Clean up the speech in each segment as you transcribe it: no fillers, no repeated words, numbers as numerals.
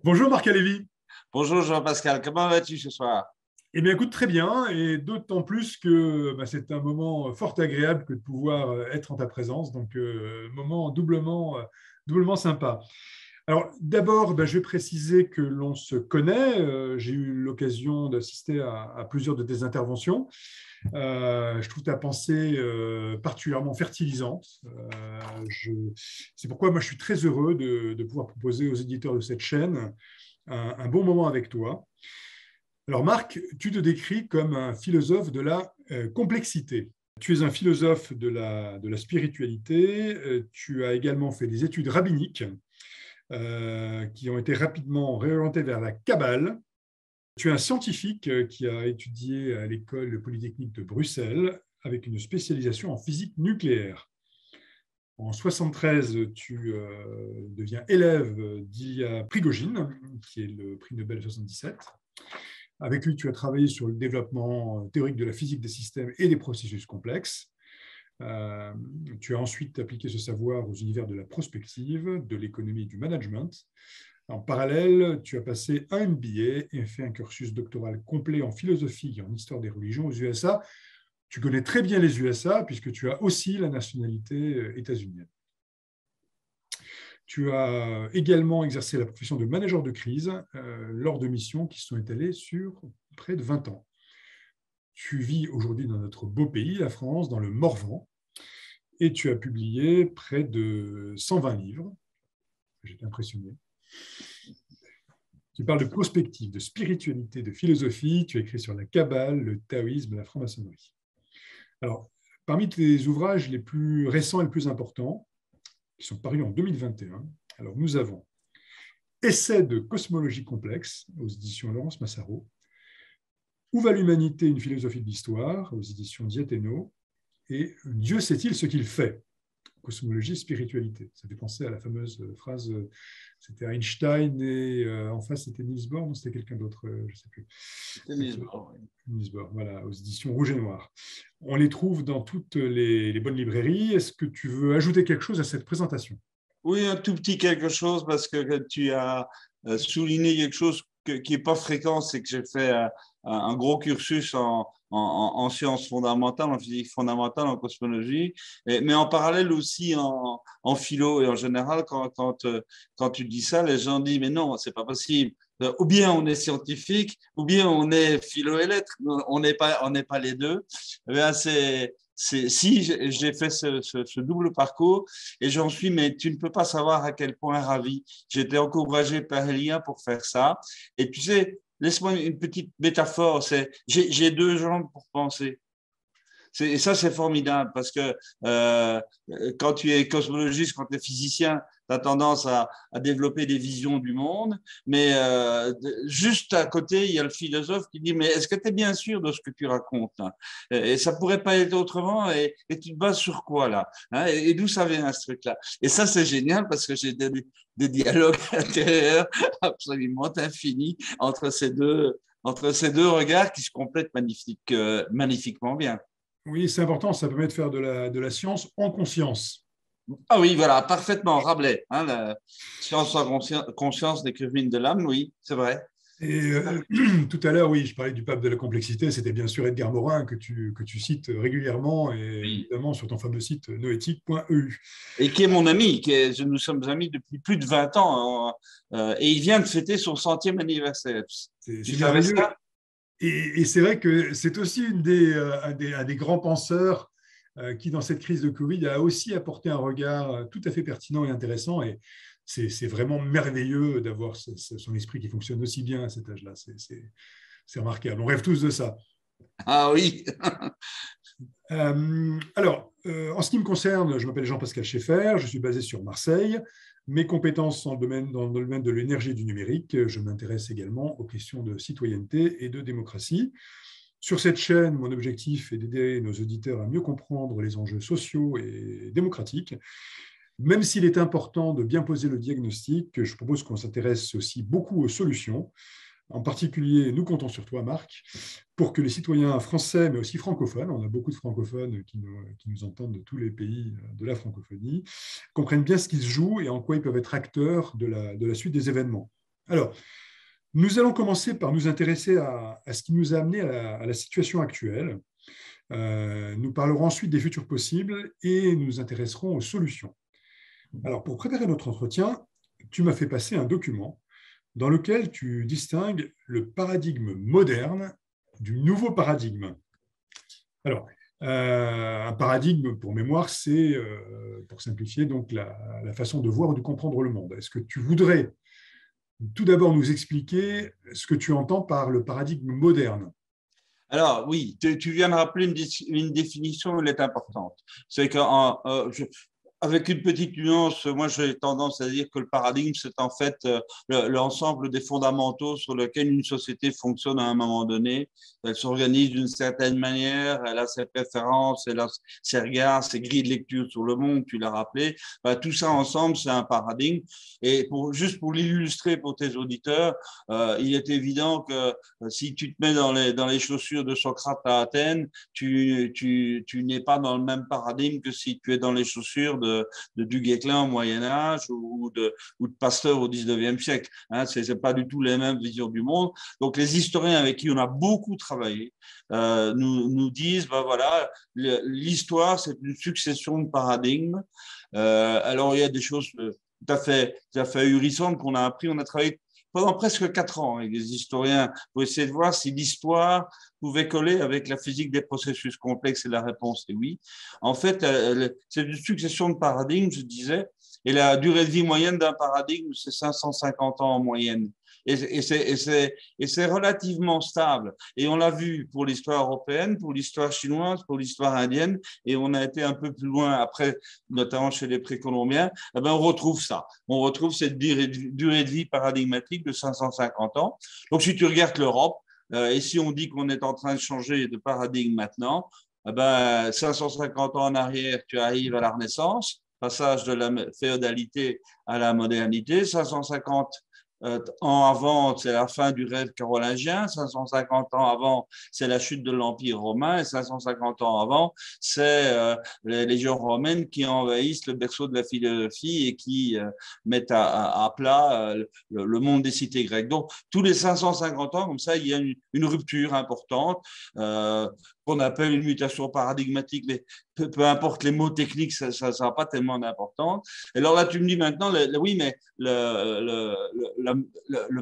Bonjour Marc Alévi. Bonjour Jean-Pascal, comment vas-tu ce soir? Eh bien, écoute, très bien, et d'autant plus que c'est un moment fort agréable que de pouvoir être en ta présence, donc moment doublement sympa. Alors, d'abord, je vais préciser que l'on se connaît. J'ai eu l'occasion d'assister à plusieurs de tes interventions. Je trouve ta pensée particulièrement fertilisante. C'est pourquoi moi, je suis très heureux de pouvoir proposer aux éditeurs de cette chaîne un bon moment avec toi. Alors Marc, tu te décris comme un philosophe de la complexité. Tu es un philosophe de la spiritualité. Tu as également fait des études rabbiniques qui ont été rapidement réorientées vers la Kabbale. Tu es un scientifique qui a étudié à l'école polytechnique de Bruxelles avec une spécialisation en physique nucléaire. En 1973, tu deviens élève d'Ilya Prigogine, qui est le prix Nobel 77. Avec lui, tu as travaillé sur le développement théorique de la physique des systèmes et des processus complexes. Tu as ensuite appliqué ce savoir aux univers de la prospective, de l'économie et du management. En parallèle, tu as passé un MBA et fait un cursus doctoral complet en philosophie et en histoire des religions aux USA. Tu connais très bien les USA puisque tu as aussi la nationalité états-unienne. Tu as également exercé la profession de manager de crise lors de missions qui se sont étalées sur près de 20 ans. Tu vis aujourd'hui dans notre beau pays, la France, dans le Morvan, et tu as publié près de 120 livres. J'étais impressionné. Tu parles de prospective, de spiritualité, de philosophie. Tu as écrit sur la Kabbale, le taoïsme, la franc-maçonnerie. Alors, parmi tes ouvrages les plus récents et les plus importants, qui sont parus en 2021, alors nous avons Essai de cosmologie complexe aux éditions Laurence Massaro, Où va l'humanité, une philosophie de l'histoire aux éditions Diathéno, et Dieu sait-il ce qu'il fait? Cosmologie, spiritualité. Ça fait penser à la fameuse phrase, c'était Einstein et en face c'était Niels Bohr, non, c'était quelqu'un d'autre, je ne sais plus. Niels Bohr. Niels Bohr, voilà, aux éditions Rouge et Noir. On les trouve dans toutes les bonnes librairies. Est-ce que tu veux ajouter quelque chose à cette présentation? Oui, un tout petit quelque chose parce que tu as souligné quelque chose qui n'est pas fréquent, c'est que j'ai fait un gros cursus en sciences fondamentales, en physique fondamentale, en cosmologie, mais en parallèle aussi en philo. Et en général, quand tu dis ça, les gens disent, mais non, c'est pas possible. Ou bien on est scientifique, ou bien on est philo et lettres. On n'est pas les deux. Eh bien, si j'ai fait ce double parcours et j'en suis, mais tu ne peux pas savoir à quel point ravi. J'ai été encouragé par Elia pour faire ça. Et tu sais, laisse-moi une petite métaphore, c'est j'ai deux jambes pour penser. Et ça, c'est formidable parce que quand tu es cosmologiste, quand tu es physicien, tu as tendance à développer des visions du monde. Mais juste à côté, il y a le philosophe qui dit, mais est-ce que tu es bien sûr de ce que tu racontes, hein? Et ça pourrait pas être autrement. Et tu te bases sur quoi là, hein? Et d'où ça vient ce truc-là? Et ça, c'est génial parce que j'ai des dialogues intérieurs absolument infinis entre ces deux regards qui se complètent magnifiquement bien. Oui, c'est important, ça permet de faire de la science en conscience. Ah oui, voilà, parfaitement, Rabelais, hein, la science sans conscience n'est que ruine de l'âme, oui, c'est vrai. Et tout à l'heure, oui, je parlais du pape de la complexité, c'était bien sûr Edgar Morin que tu cites régulièrement, et Oui. évidemment sur ton fameux site noéthique.eu. Et qui est mon ami, nous sommes amis depuis plus de 20 ans, hein, et il vient de fêter son centième anniversaire. Tu C'est savais merveilleux. ça? Et c'est vrai que c'est aussi un des grands penseurs qui, dans cette crise de Covid, a aussi apporté un regard tout à fait pertinent et intéressant. Et c'est vraiment merveilleux d'avoir son esprit qui fonctionne aussi bien à cet âge-là. C'est remarquable. On rêve tous de ça. Ah oui. Alors, en ce qui me concerne, je m'appelle Jean-Pascal Schaeffer, je suis basé sur Marseille. Mes compétences sont dans le domaine de l'énergie et du numérique. Je m'intéresse également aux questions de citoyenneté et de démocratie. Sur cette chaîne, mon objectif est d'aider nos auditeurs à mieux comprendre les enjeux sociaux et démocratiques. Même s'il est important de bien poser le diagnostic, je propose qu'on s'intéresse aussi beaucoup aux solutions. En particulier, nous comptons sur toi, Marc, pour que les citoyens français, mais aussi francophones, on a beaucoup de francophones qui nous entendent de tous les pays de la francophonie, comprennent bien ce qui se joue et en quoi ils peuvent être acteurs de la suite des événements. Alors, nous allons commencer par nous intéresser à ce qui nous a amené à la situation actuelle. Nous parlerons ensuite des futurs possibles et nous nous intéresserons aux solutions. Alors, pour préparer notre entretien, tu m'as fait passer un document dans lequel tu distingues le paradigme moderne du nouveau paradigme. Alors, un paradigme, pour mémoire, c'est, pour simplifier, donc la façon de voir ou de comprendre le monde. Est-ce que tu voudrais tout d'abord nous expliquer ce que tu entends par le paradigme moderne? Alors, oui, tu viens de rappeler une définition, elle est importante. C'est avec une petite nuance, moi j'ai tendance à dire que le paradigme, c'est en fait l'ensemble des fondamentaux sur lesquels une société fonctionne à un moment donné. Elle s'organise d'une certaine manière, elle a ses préférences, elle a ses regards, ses grilles de lecture sur le monde, tu l'as rappelé. Ben, tout ça ensemble, c'est un paradigme. Et juste pour l'illustrer pour tes auditeurs, il est évident que si tu te mets dans les chaussures de Socrate à Athènes, tu n'es pas dans le même paradigme que si tu es dans les chaussures de Du Guesclin au Moyen-Âge ou de Pasteur au 19e siècle. Hein, ce n'est pas du tout les mêmes visions du monde. Donc, les historiens avec qui on a beaucoup travaillé nous disent, ben voilà, l'histoire, c'est une succession de paradigmes. Alors, il y a des choses tout à fait ahurissantes qu'on a appris. On a travaillé pendant presque 4 ans avec des historiens pour essayer de voir si l'histoire pouvait coller avec la physique des processus complexes, et la réponse est oui. En fait, c'est une succession de paradigmes, je disais, et la durée de vie moyenne d'un paradigme, c'est 550 ans en moyenne. Et c'est relativement stable. Et on l'a vu pour l'histoire européenne, pour l'histoire chinoise, pour l'histoire indienne, et on a été un peu plus loin après, notamment chez les précolombiens. Eh ben, on retrouve ça. On retrouve cette durée de vie paradigmatique de 550 ans. Donc, si tu regardes l'Europe, et si on dit qu'on est en train de changer de paradigme maintenant, eh ben, 550 ans en arrière, tu arrives à la Renaissance, passage de la féodalité à la modernité. 550 ans avant, c'est la fin du rêve carolingien. 550 ans avant, c'est la chute de l'Empire romain. Et 550 ans avant, c'est les légions romaines qui envahissent le berceau de la philosophie et qui mettent à plat le monde des cités grecques. Donc, tous les 550 ans, comme ça, il y a une rupture importante qu'on appelle une mutation paradigmatique, mais peu importe les mots techniques, ça n'a pas tellement d'importance. Et alors là, tu me dis maintenant, oui, mais le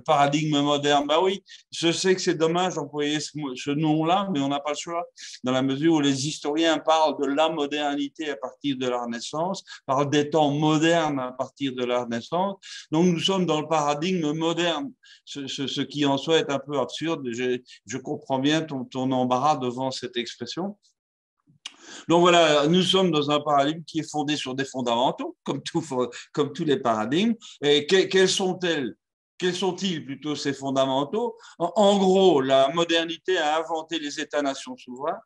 paradigme moderne, bah oui, je sais que c'est dommage d'employer ce nom-là, mais on n'a pas le choix, dans la mesure où les historiens parlent de la modernité à partir de la Renaissance, parlent des temps modernes à partir de la Renaissance. Donc nous sommes dans le paradigme moderne, ce qui en soi est un peu absurde. Je comprends bien ton embarras devant cette expression. Donc voilà, nous sommes dans un paradigme qui est fondé sur des fondamentaux, comme tous les paradigmes. Et quels sont-ils plutôt ces fondamentaux? En gros, la modernité a inventé les États-nations souverains.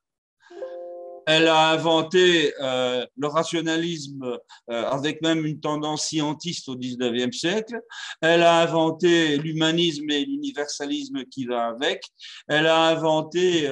Elle a inventé le rationalisme avec même une tendance scientiste au 19e siècle. Elle a inventé l'humanisme et l'universalisme qui va avec. Elle a inventé,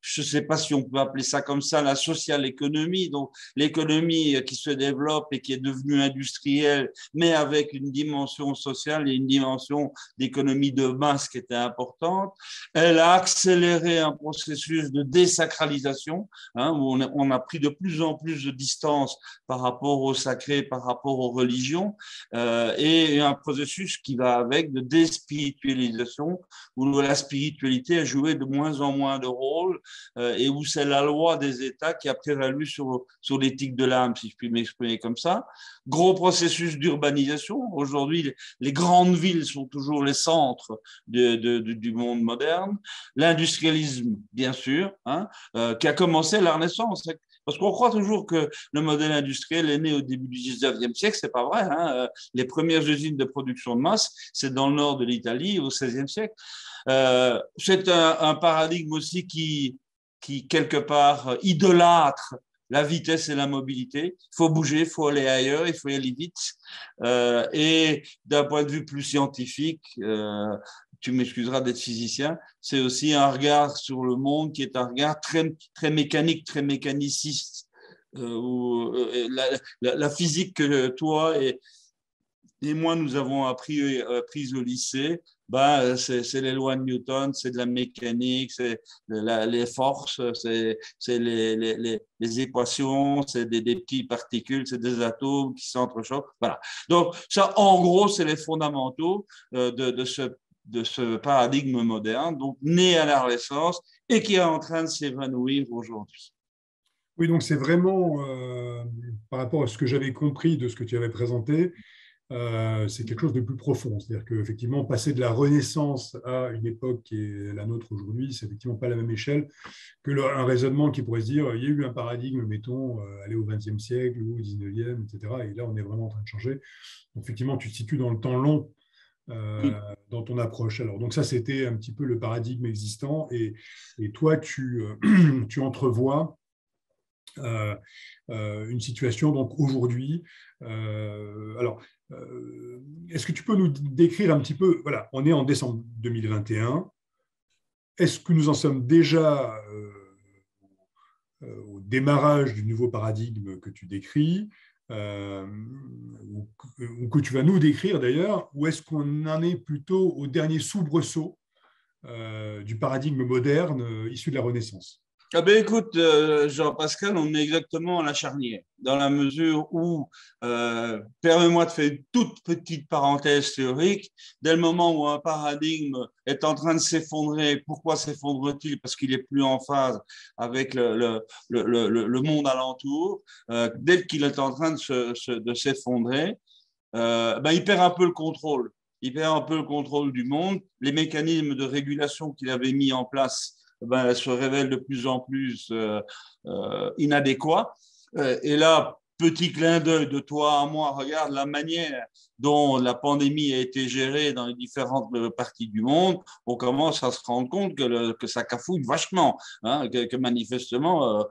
je ne sais pas si on peut appeler ça comme ça, la social économie, donc l'économie qui se développe et qui est devenue industrielle, mais avec une dimension sociale et une dimension d'économie de masse qui était importante. Elle a accéléré un processus de désacralisation, hein, où on a pris de plus en plus de distance par rapport au sacré, par rapport aux religions, et un processus qui va avec de déspiritualisation, où la spiritualité a joué de moins en moins de rôle, et où c'est la loi des États qui a prévalu sur l'éthique de l'âme, si je puis m'exprimer comme ça. Gros processus d'urbanisation. Aujourd'hui, les grandes villes sont toujours les centres du monde moderne. L'industrialisme, bien sûr, hein, qui a commencé à la Renaissance. Parce qu'on croit toujours que le modèle industriel est né au début du 19e siècle, c'est pas vrai. Hein. Les premières usines de production de masse, c'est dans le nord de l'Italie au 16e siècle. C'est un paradigme aussi qui quelque part, idolâtre la vitesse et la mobilité. Il faut bouger, il faut aller ailleurs, il faut y aller vite. Et d'un point de vue plus scientifique, tu m'excuseras d'être physicien, c'est aussi un regard sur le monde qui est un regard très mécanique, très mécaniciste, où la physique que toi et moins nous avons appris au lycée, bah, c'est les lois de Newton, c'est de la mécanique, c'est les forces, c'est les équations, c'est des petites particules, c'est des atomes qui s'entrechoquent. Voilà. Donc, ça, en gros, c'est les fondamentaux de ce paradigme moderne, donc né à la Renaissance et qui est en train de s'évanouir aujourd'hui. Oui, donc c'est vraiment, par rapport à ce que j'avais compris de ce que tu avais présenté, c'est quelque chose de plus profond. C'est-à-dire qu'effectivement, passer de la Renaissance à une époque qui est la nôtre aujourd'hui, c'est effectivement pas la même échelle que un raisonnement qui pourrait se dire, il y a eu un paradigme, mettons, aller au XXe siècle ou au XIXe, etc. Et là, on est vraiment en train de changer. Donc, effectivement, tu te situes dans le temps long dans ton approche. Alors, donc ça, c'était un petit peu le paradigme existant. Et toi, tu entrevois une situation donc aujourd'hui. Alors, est-ce que tu peux nous décrire un petit peu, voilà, on est en décembre 2021, est-ce que nous en sommes déjà au démarrage du nouveau paradigme que tu décris, ou que tu vas nous décrire d'ailleurs, ou est-ce qu'on en est plutôt au dernier soubresaut du paradigme moderne issu de la Renaissance? Ah ben écoute, Jean-Pascal, on est exactement à la charnière, dans la mesure où, permets-moi de faire une toute petite parenthèse théorique, dès le moment où un paradigme est en train de s'effondrer, pourquoi s'effondre-t-il? Parce qu'il est plus en phase avec le monde alentour. Dès qu'il est en train de s'effondrer, ben, il perd un peu le contrôle. Il perd un peu le contrôle du monde. Les mécanismes de régulation qu'il avait mis en place ben, se révèlent de plus en plus inadéquats. Et là, petit clin d'œil de toi à moi, regarde la manière dont la pandémie a été gérée dans les différentes parties du monde, on commence à se rendre compte que ça cafouille vachement, hein, que manifestement,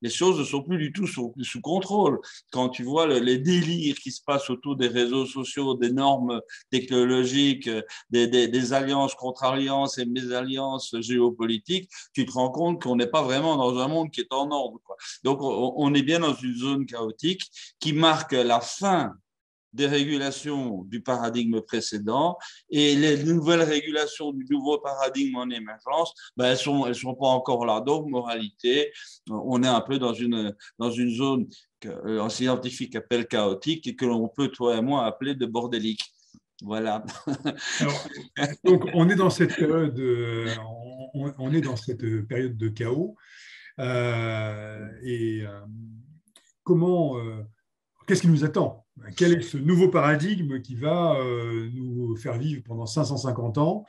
les choses ne sont plus du tout sous contrôle. Quand tu vois les délires qui se passent autour des réseaux sociaux, des normes technologiques, des alliances contre alliances et mésalliances géopolitiques, tu te rends compte qu'on n'est pas vraiment dans un monde qui est en ordre, quoi. Donc, on est bien dans une zone chaotique qui marque la fin des régulations du paradigme précédent et les nouvelles régulations du nouveau paradigme en émergence, ben, elles sont pas encore là. Donc, moralité, on est un peu dans une zone qu'un scientifique appelle chaotique et que l'on peut, toi et moi, appeler de bordélique. Voilà. Alors, donc, on est dans cette période, on est dans cette période de chaos. Et comment, qu'est-ce qui nous attend? Quel est ce nouveau paradigme qui va nous faire vivre pendant 550 ans?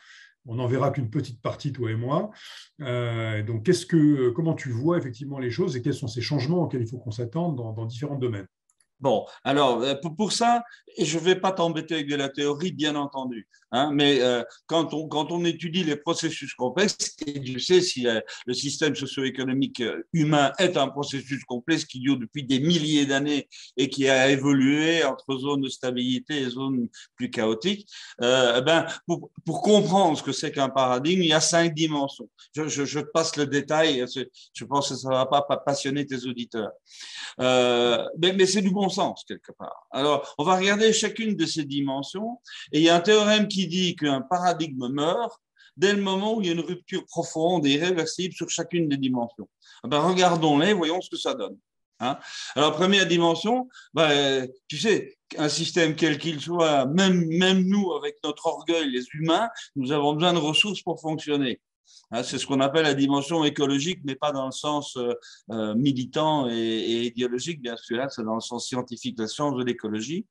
On n'en verra qu'une petite partie, toi et moi. Donc, comment tu vois effectivement les choses et quels sont ces changements auxquels il faut qu'on s'attende dans différents domaines? Bon, alors pour ça, et je ne vais pas t'embêter avec de la théorie, bien entendu, hein, mais quand on étudie les processus complexes, et Dieu sait si le système socio-économique humain est un processus complexe qui dure depuis des milliers d'années et qui a évolué entre zones de stabilité et zones plus chaotiques, ben, pour comprendre ce que c'est qu'un paradigme, il y a 5 dimensions. Je te passe le détail, je pense que ça ne va pas passionner tes auditeurs. Mais c'est du bon sens, quelque part. Alors, on va regarder chacune de ces dimensions, et il y a un théorème qui dit qu'un paradigme meurt dès le moment où il y a une rupture profonde et irréversible sur chacune des dimensions. Ben, regardons-les, voyons ce que ça donne. Hein. Alors, première dimension, ben, tu sais, un système quel qu'il soit, même nous, avec notre orgueil, les humains, nous avons besoin de ressources pour fonctionner. C'est ce qu'on appelle la dimension écologique, mais pas dans le sens militant et idéologique, bien sûr, c'est dans le sens scientifique, la science de l'écologie.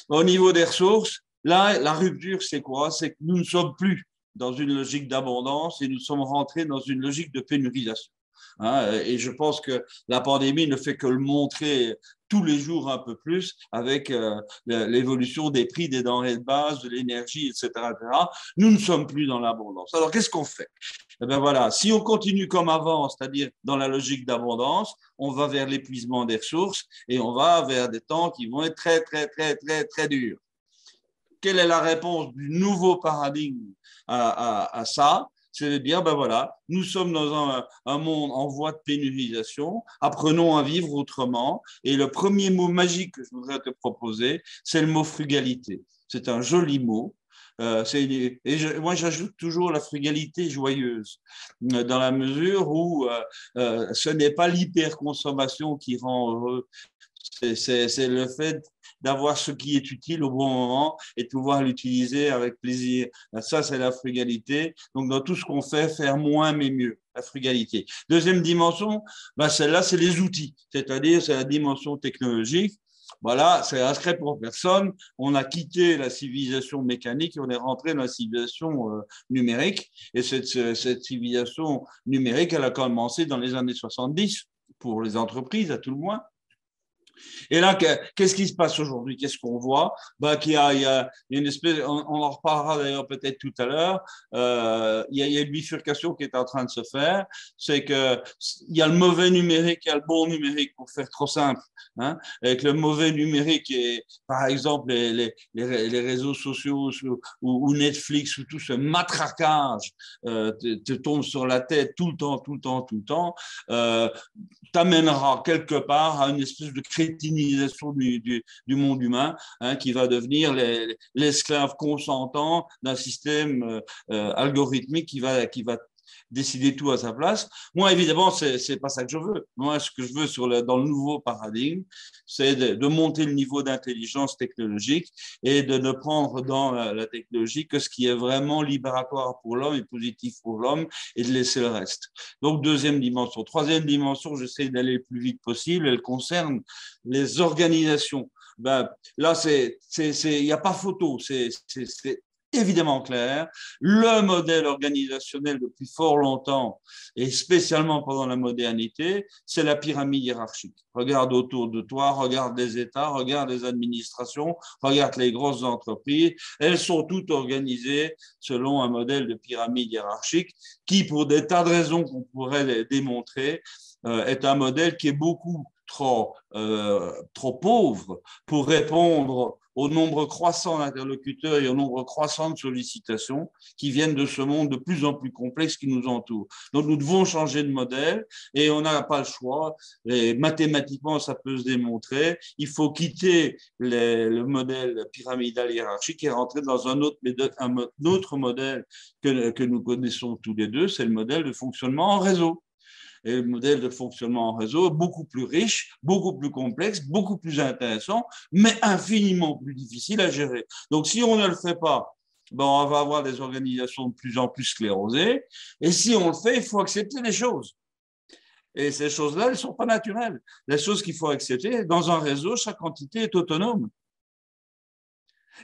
Au niveau des ressources, là, la rupture, c'est quoi? C'est que nous ne sommes plus dans une logique d'abondance et nous sommes rentrés dans une logique de pénurisation. Et je pense que la pandémie ne fait que le montrer tous les jours un peu plus avec l'évolution des prix des denrées de base, de l'énergie, etc., etc. Nous ne sommes plus dans l'abondance. Alors, qu'est-ce qu'on fait? Eh bien, voilà, si on continue comme avant, c'est-à-dire dans la logique d'abondance, on va vers l'épuisement des ressources et on va vers des temps qui vont être très, très, très, très, très durs. Quelle est la réponse du nouveau paradigme à ça? c'est de dire, ben voilà, nous sommes dans un monde en voie de pénurisation, apprenons à vivre autrement. Et le premier mot magique que je voudrais te proposer, c'est le mot frugalité. C'est un joli mot. Moi, j'ajoute toujours la frugalité joyeuse, dans la mesure où ce n'est pas l'hyperconsommation qui rend heureux, c'est le fait d'avoir ce qui est utile au bon moment et de pouvoir l'utiliser avec plaisir. Ça, c'est la frugalité. Donc, dans tout ce qu'on fait, faire moins mais mieux, la frugalité. Deuxième dimension, ben celle-là, c'est les outils, c'est-à-dire c'est la dimension technologique. Voilà, c'est un secret pour personne. On a quitté la civilisation mécanique et on est rentré dans la civilisation numérique. Et cette civilisation numérique, elle a commencé dans les années 70 pour les entreprises, à tout le moins. Et là, qu'est-ce qui se passe aujourd'hui? Qu'est-ce qu'on voit? Ben, qu'il y a une espèce, on en reparlera d'ailleurs peut-être tout à l'heure, il y a une bifurcation qui est en train de se faire, c'est qu'il y a le mauvais numérique, il y a le bon numérique, pour faire trop simple. Hein, avec le mauvais numérique, et, par exemple les réseaux sociaux ou Netflix, ou tout ce matraquage te tombe sur la tête tout le temps, tout le temps, tout le temps, t'amènera quelque part à une espèce de crétinisation du monde humain, hein, qui va devenir l'esclave consentant d'un système algorithmique qui va décider tout à sa place. Moi, évidemment, c'est pas ça que je veux. Moi, ce que je veux dans le nouveau paradigme, c'est de monter le niveau d'intelligence technologique et de ne prendre dans la technologie que ce qui est vraiment libératoire pour l'homme et positif pour l'homme, et de laisser le reste. Donc, deuxième dimension. Troisième dimension, j'essaie d'aller le plus vite possible. Elle concerne les organisations. Ben, là, il n'y a pas photo. C'est évidemment clair. Le modèle organisationnel depuis fort longtemps, et spécialement pendant la modernité, c'est la pyramide hiérarchique. Regarde autour de toi, regarde les États, regarde les administrations, regarde les grosses entreprises. Elles sont toutes organisées selon un modèle de pyramide hiérarchique qui, pour des tas de raisons qu'on pourrait démontrer, est un modèle qui est beaucoup trop pauvre pour répondre au nombre croissant d'interlocuteurs et au nombre croissant de sollicitations qui viennent de ce monde de plus en plus complexe qui nous entoure. Donc, nous devons changer de modèle et on n'a pas le choix. Et mathématiquement, ça peut se démontrer. Il faut quitter le modèle pyramidal hiérarchique et rentrer dans un autre modèle que nous connaissons tous les deux, c'est le modèle de fonctionnement en réseau. Et le modèle de fonctionnement en réseau est beaucoup plus riche, beaucoup plus complexe, beaucoup plus intéressant, mais infiniment plus difficile à gérer. Donc, si on ne le fait pas, ben, on va avoir des organisations de plus en plus sclérosées. Et si on le fait, il faut accepter les choses. Et ces choses-là, elles ne sont pas naturelles. Les choses qu'il faut accepter, dans un réseau, chaque entité est autonome.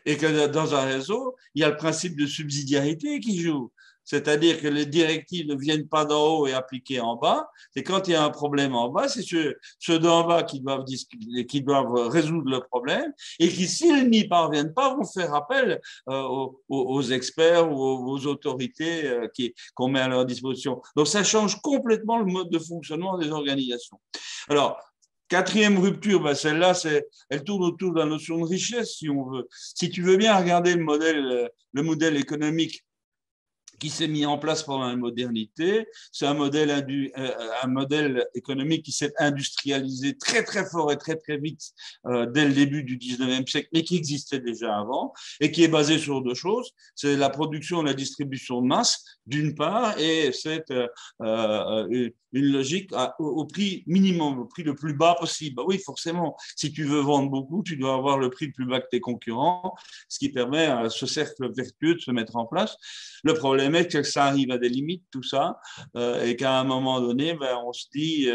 Et que dans un réseau, il y a le principe de subsidiarité qui joue. C'est-à-dire que les directives ne viennent pas d'en haut et appliquées en bas. C'est quand il y a un problème en bas, c'est ceux d'en bas qui doivent résoudre le problème et qui, s'ils n'y parviennent pas, vont faire appel aux experts ou aux autorités qu'on met à leur disposition. Donc, ça change complètement le mode de fonctionnement des organisations. Alors, quatrième rupture, ben celle-là, elle tourne autour de la notion de richesse, si on veut. Si tu veux bien regarder le modèle économique qui s'est mis en place pendant la modernité, c'est un modèle économique qui s'est industrialisé très très fort et très très vite dès le début du 19e siècle, mais qui existait déjà avant et qui est basé sur deux choses. C'est la production et la distribution de masse, d'une part, et c'est une logique au prix minimum, au prix le plus bas possible. Ben oui, forcément, si tu veux vendre beaucoup, tu dois avoir le prix le plus bas que tes concurrents, ce qui permet à ce cercle vertueux de se mettre en place. Le problème est que ça arrive à des limites, tout ça, et qu'à un moment donné, ben, on se dit,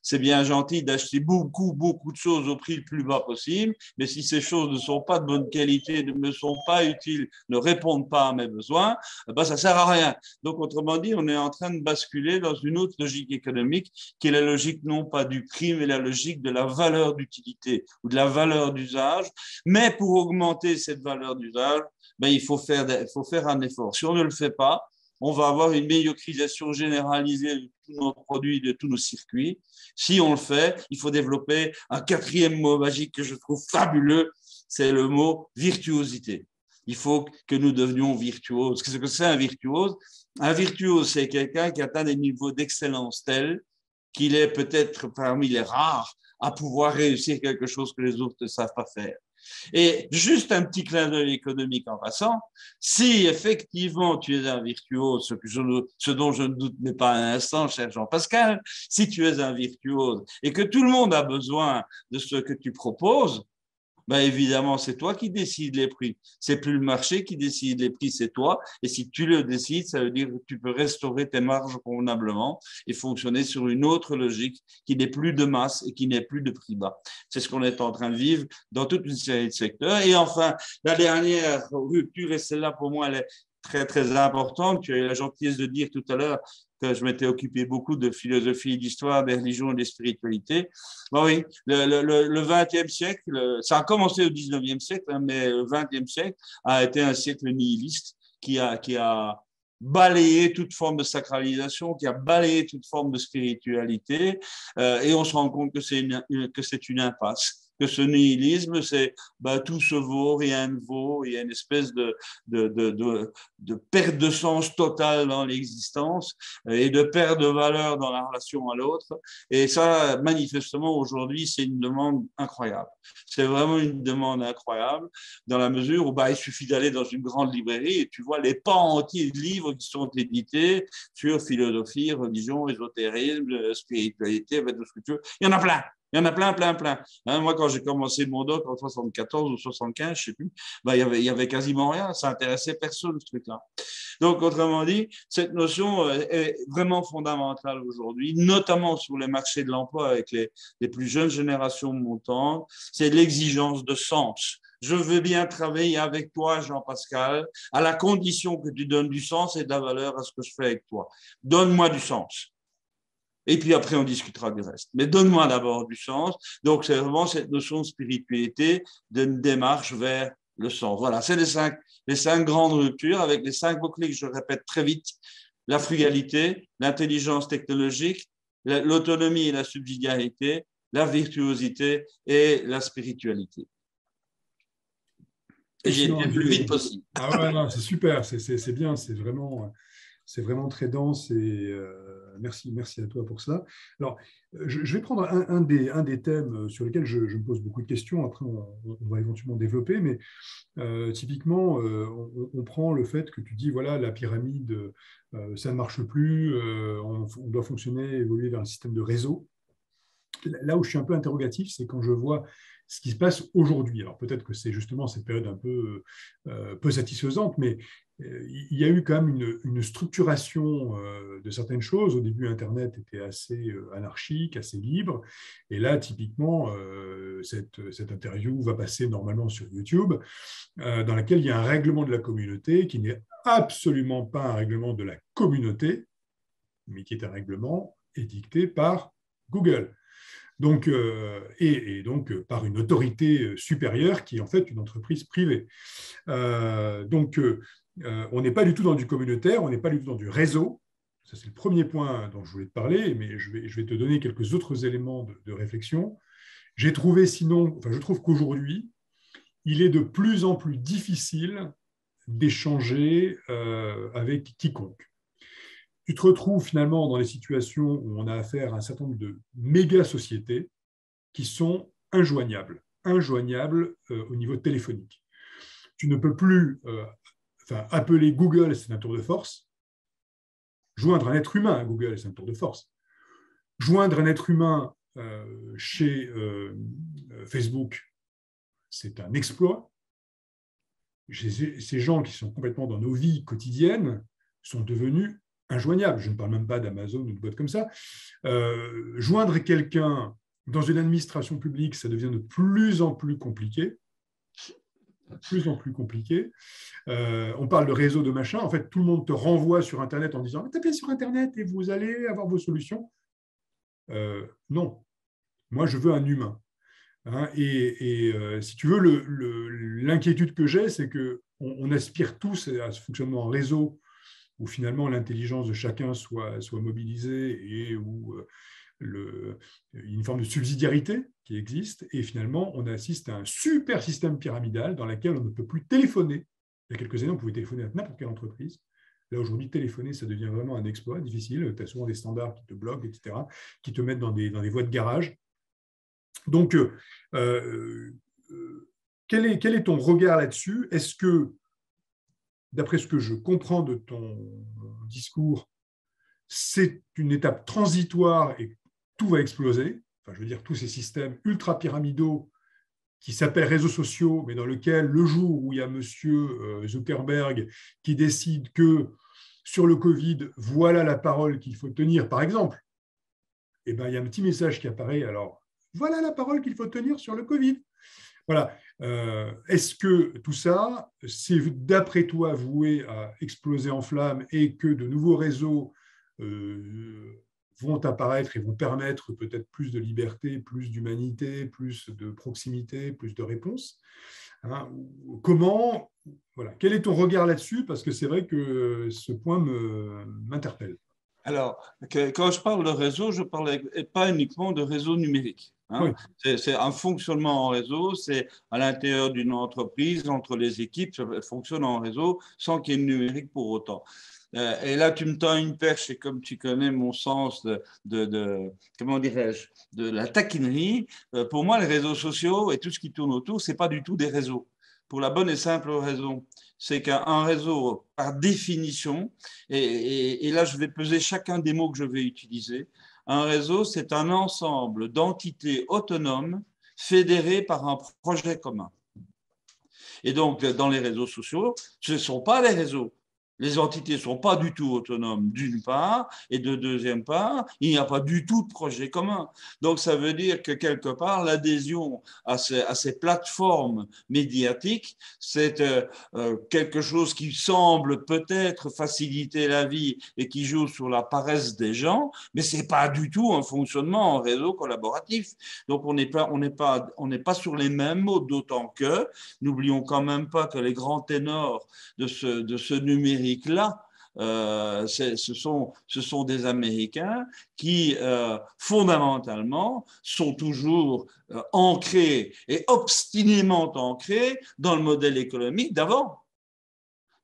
c'est bien gentil d'acheter beaucoup, beaucoup de choses au prix le plus bas possible, mais si ces choses ne sont pas de bonne qualité, ne me sont pas utiles, ne répondent pas à mes besoins, ben, ça ne sert à rien. Donc, autrement dit, on est en train de basculer dans une autre logique économique qui est la logique non pas du prix, mais la logique de la valeur d'utilité ou de la valeur d'usage. Mais pour augmenter cette valeur d'usage, ben, il faut faire un effort. Si on ne le fait pas, on va avoir une médiocrisation généralisée de tous nos produits, de tous nos circuits. Si on le fait, il faut développer un quatrième mot magique que je trouve fabuleux, c'est le mot virtuosité. Il faut que nous devenions virtuoses. Qu'est-ce que c'est un virtuose? Un virtuose, c'est quelqu'un qui atteint des niveaux d'excellence tels qu'il est peut-être parmi les rares à pouvoir réussir quelque chose que les autres ne savent pas faire. Et juste un petit clin d'œil économique en passant, si effectivement tu es un virtuose, ce dont je ne doute pas un instant, cher Jean-Pascal, si tu es un virtuose et que tout le monde a besoin de ce que tu proposes, ben évidemment, c'est toi qui décides les prix. C'est plus le marché qui décide les prix, c'est toi. Et si tu le décides, ça veut dire que tu peux restaurer tes marges convenablement et fonctionner sur une autre logique qui n'est plus de masse et qui n'est plus de prix bas. C'est ce qu'on est en train de vivre dans toute une série de secteurs. Et enfin, la dernière rupture, et celle-là pour moi, elle est très, très importante. Tu as eu la gentillesse de dire tout à l'heure que je m'étais occupé beaucoup de philosophie, d'histoire, des religions et des spiritualités. Bon, oui, le XXe siècle, ça a commencé au XIXe siècle, hein, mais le XXe siècle a été un siècle nihiliste qui a balayé toute forme de sacralisation, qui a balayé toute forme de spiritualité, et on se rend compte que c'est une impasse. Que ce nihilisme, c'est tout se vaut, rien ne vaut, il y a une espèce de perte de sens totale dans l'existence et de perte de valeur dans la relation à l'autre. Et ça, manifestement, aujourd'hui, c'est une demande incroyable. C'est vraiment une demande incroyable dans la mesure où il suffit d'aller dans une grande librairie et tu vois les pans entiers de livres qui sont édités sur philosophie, religion, ésotérisme, spiritualité, tout ce que tu veux. Il y en a plein. Il y en a plein, plein, plein. Hein, moi, quand j'ai commencé mon doc en 74 ou 75, je ne sais plus, il y avait quasiment rien. Ça intéressait personne, ce truc-là. Donc, autrement dit, cette notion est vraiment fondamentale aujourd'hui, notamment sur les marchés de l'emploi avec les plus jeunes générations montantes. C'est l'exigence de sens. Je veux bien travailler avec toi, Jean-Pascal, à la condition que tu donnes du sens et de la valeur à ce que je fais avec toi. Donne-moi du sens. Et puis après, on discutera du reste. Mais donne-moi d'abord du sens. Donc, c'est vraiment cette notion de spiritualité, d'une démarche vers le sens. Voilà, c'est les cinq grandes ruptures avec les 5 mots-clés que je répète très vite. La frugalité, l'intelligence technologique, l'autonomie et la subsidiarité, la virtuosité et la spiritualité. Et j'ai été le plus vite possible. Ah ouais, non, c'est super, c'est bien, c'est vraiment très dense et merci à toi pour ça. Alors, je vais prendre un des thèmes sur lesquels je me pose beaucoup de questions. Après, on va éventuellement développer, mais typiquement, on prend le fait que tu dis, voilà, la pyramide, ça ne marche plus, on doit fonctionner, évoluer vers un système de réseau. Là où je suis un peu interrogatif, c'est quand je vois ce qui se passe aujourd'hui. Alors peut-être que c'est justement cette période un peu satisfaisante, mais il y a eu quand même une structuration de certaines choses. Au début, Internet était assez anarchique, assez libre. Et là, typiquement, cette interview va passer normalement sur YouTube, dans laquelle il y a un règlement de la communauté qui n'est absolument pas un règlement de la communauté, mais qui est un règlement édicté par Google. Donc, donc par une autorité supérieure qui est en fait une entreprise privée. On n'est pas du tout dans du communautaire, on n'est pas du tout dans du réseau. Ça, c'est le premier point dont je voulais te parler, mais je vais te donner quelques autres éléments de réflexion. Je trouve qu'aujourd'hui, il est de plus en plus difficile d'échanger avec quiconque. Tu te retrouves finalement dans des situations où on a affaire à un certain nombre de méga-sociétés qui sont injoignables au niveau téléphonique. Tu ne peux plus appeler Google, c'est un tour de force. Joindre un être humain à Google, c'est un tour de force. Joindre un être humain chez Facebook, c'est un exploit. Ces gens qui sont complètement dans nos vies quotidiennes sont devenus injoignable. Je ne parle même pas d'Amazon ou de boîtes comme ça. Joindre quelqu'un dans une administration publique, ça devient de plus en plus compliqué. On parle de réseau de machin. En fait, tout le monde te renvoie sur Internet en disant « Tapez sur Internet et vous allez avoir vos solutions. » Non. Moi, je veux un humain. Hein, si tu veux, l'inquiétude que j'ai, c'est qu'on aspire tous à ce fonctionnement en réseau où finalement l'intelligence de chacun soit mobilisée et où une forme de subsidiarité qui existe. Et finalement, on assiste à un super système pyramidal dans lequel on ne peut plus téléphoner Il y a quelques années, on pouvait téléphoner à n'importe quelle entreprise. Là, aujourd'hui, téléphoner, ça devient vraiment un exploit difficile. Tu as souvent des standards qui te bloquent, etc., qui te mettent dans des voies de garage. Donc, quel est ton regard là-dessus? Est-ce que, d'après ce que je comprends de ton discours, c'est une étape transitoire et tout va exploser? Enfin, je veux dire, tous ces systèmes ultra pyramidaux qui s'appellent réseaux sociaux, mais dans lequel, le jour où il y a M. Zuckerberg qui décide que sur le Covid, voilà la parole qu'il faut tenir, par exemple, eh ben, il y a un petit message qui apparaît. Alors, voilà la parole qu'il faut tenir sur le Covid. Voilà. Est-ce que tout ça, c'est d'après toi voué à exploser en flammes et que de nouveaux réseaux vont apparaître et vont permettre peut-être plus de liberté, plus d'humanité, plus de proximité, plus de réponses, hein? Comment, voilà. Quel est ton regard là-dessus? Parce que c'est vrai que ce point m'interpelle. Alors, quand je parle de réseau, je ne parle pas uniquement de réseau numérique. Oui, Hein. C'est un fonctionnement en réseau, c'est à l'intérieur d'une entreprise, entre les équipes, ça fonctionne en réseau sans qu'il y ait de numérique pour autant. Et là, tu me tends une perche, et comme tu connais mon sens comment dirais-je, de la taquinerie, pour moi, les réseaux sociaux et tout ce qui tourne autour, ce n'est pas du tout des réseaux. Pour la bonne et simple raison, c'est qu'un réseau, par définition, et là, je vais peser chacun des mots que je vais utiliser, un réseau, c'est un ensemble d'entités autonomes fédérées par un projet commun. Et donc, dans les réseaux sociaux, ce ne sont pas les réseaux. Les entités ne sont pas du tout autonomes, d'une part, et de deuxième part, il n'y a pas du tout de projet commun. Donc, ça veut dire que quelque part, l'adhésion à ces plateformes médiatiques, c'est quelque chose qui semble peut-être faciliter la vie et qui joue sur la paresse des gens, mais ce n'est pas du tout un fonctionnement en réseau collaboratif. Donc, on n'est pas sur les mêmes mots, d'autant que, n'oublions quand même pas que les grands ténors de ce numérique là, ce sont des Américains qui, fondamentalement, sont toujours ancrés et obstinément ancrés dans le modèle économique d'avant,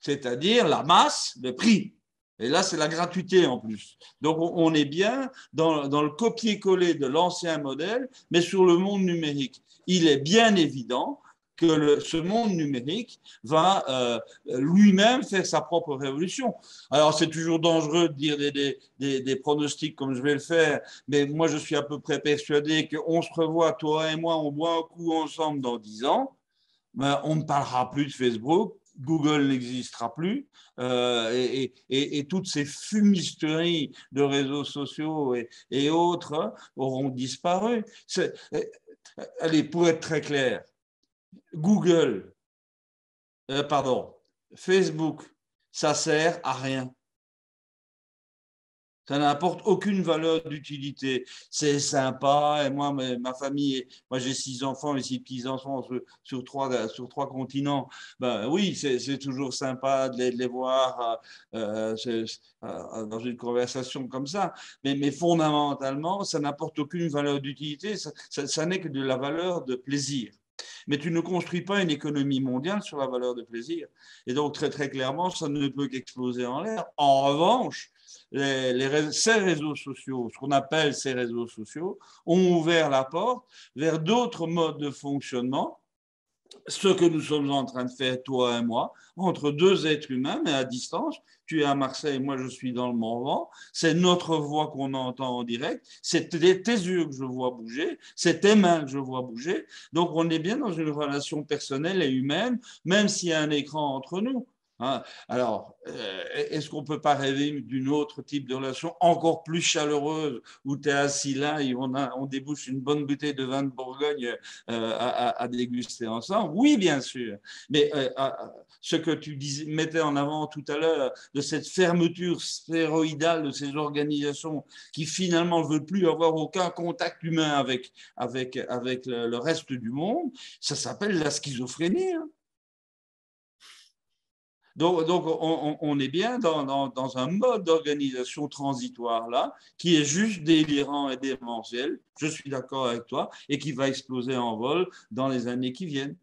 c'est-à-dire la masse, le prix. Et là, c'est la gratuité en plus. Donc, on est bien dans le copier-coller de l'ancien modèle, mais sur le monde numérique. Il est bien évident que ce monde numérique va lui-même faire sa propre révolution. Alors, c'est toujours dangereux de dire des pronostics comme je vais le faire, mais moi, je suis à peu près persuadé qu'on se revoit, toi et moi, on boit un coup ensemble dans 10 ans, ben, on ne parlera plus de Facebook, Google n'existera plus, et toutes ces fumisteries de réseaux sociaux et autres auront disparu. Allez, pour être très clair, Google, Facebook, ça sert à rien. Ça n'apporte aucune valeur d'utilité. C'est sympa. Et moi, ma famille, moi j'ai 6 enfants et 6 petits-enfants sur trois continents. Ben, oui, c'est toujours sympa de les voir dans une conversation comme ça. Mais fondamentalement, ça n'apporte aucune valeur d'utilité. Ça n'est que de la valeur de plaisir. Mais tu ne construis pas une économie mondiale sur la valeur de plaisir. Et donc, très, très clairement, ça ne peut qu'exploser en l'air. En revanche, ces réseaux sociaux, ce qu'on appelle ces réseaux sociaux, ont ouvert la porte vers d'autres modes de fonctionnement, ce que nous sommes en train de faire, toi et moi, entre deux êtres humains, mais à distance. Tu es à Marseille, moi je suis dans le Morvan. C'est notre voix qu'on entend en direct. C'est tes yeux que je vois bouger. C'est tes mains que je vois bouger. Donc on est bien dans une relation personnelle et humaine, même s'il y a un écran entre nous. Alors, est-ce qu'on ne peut pas rêver d'une autre type de relation encore plus chaleureuse où tu es assis là et on débouche une bonne bouteille de vin de Bourgogne à déguster ensemble? Oui, bien sûr. Mais ce que tu mettais en avant tout à l'heure de cette fermeture sphéroïdale de ces organisations qui finalement ne veulent plus avoir aucun contact humain avec le reste du monde, ça s'appelle la schizophrénie. Hein. Donc on est bien dans un mode d'organisation transitoire là, qui est juste délirant et démentiel, je suis d'accord avec toi, et qui va exploser en vol dans les années qui viennent,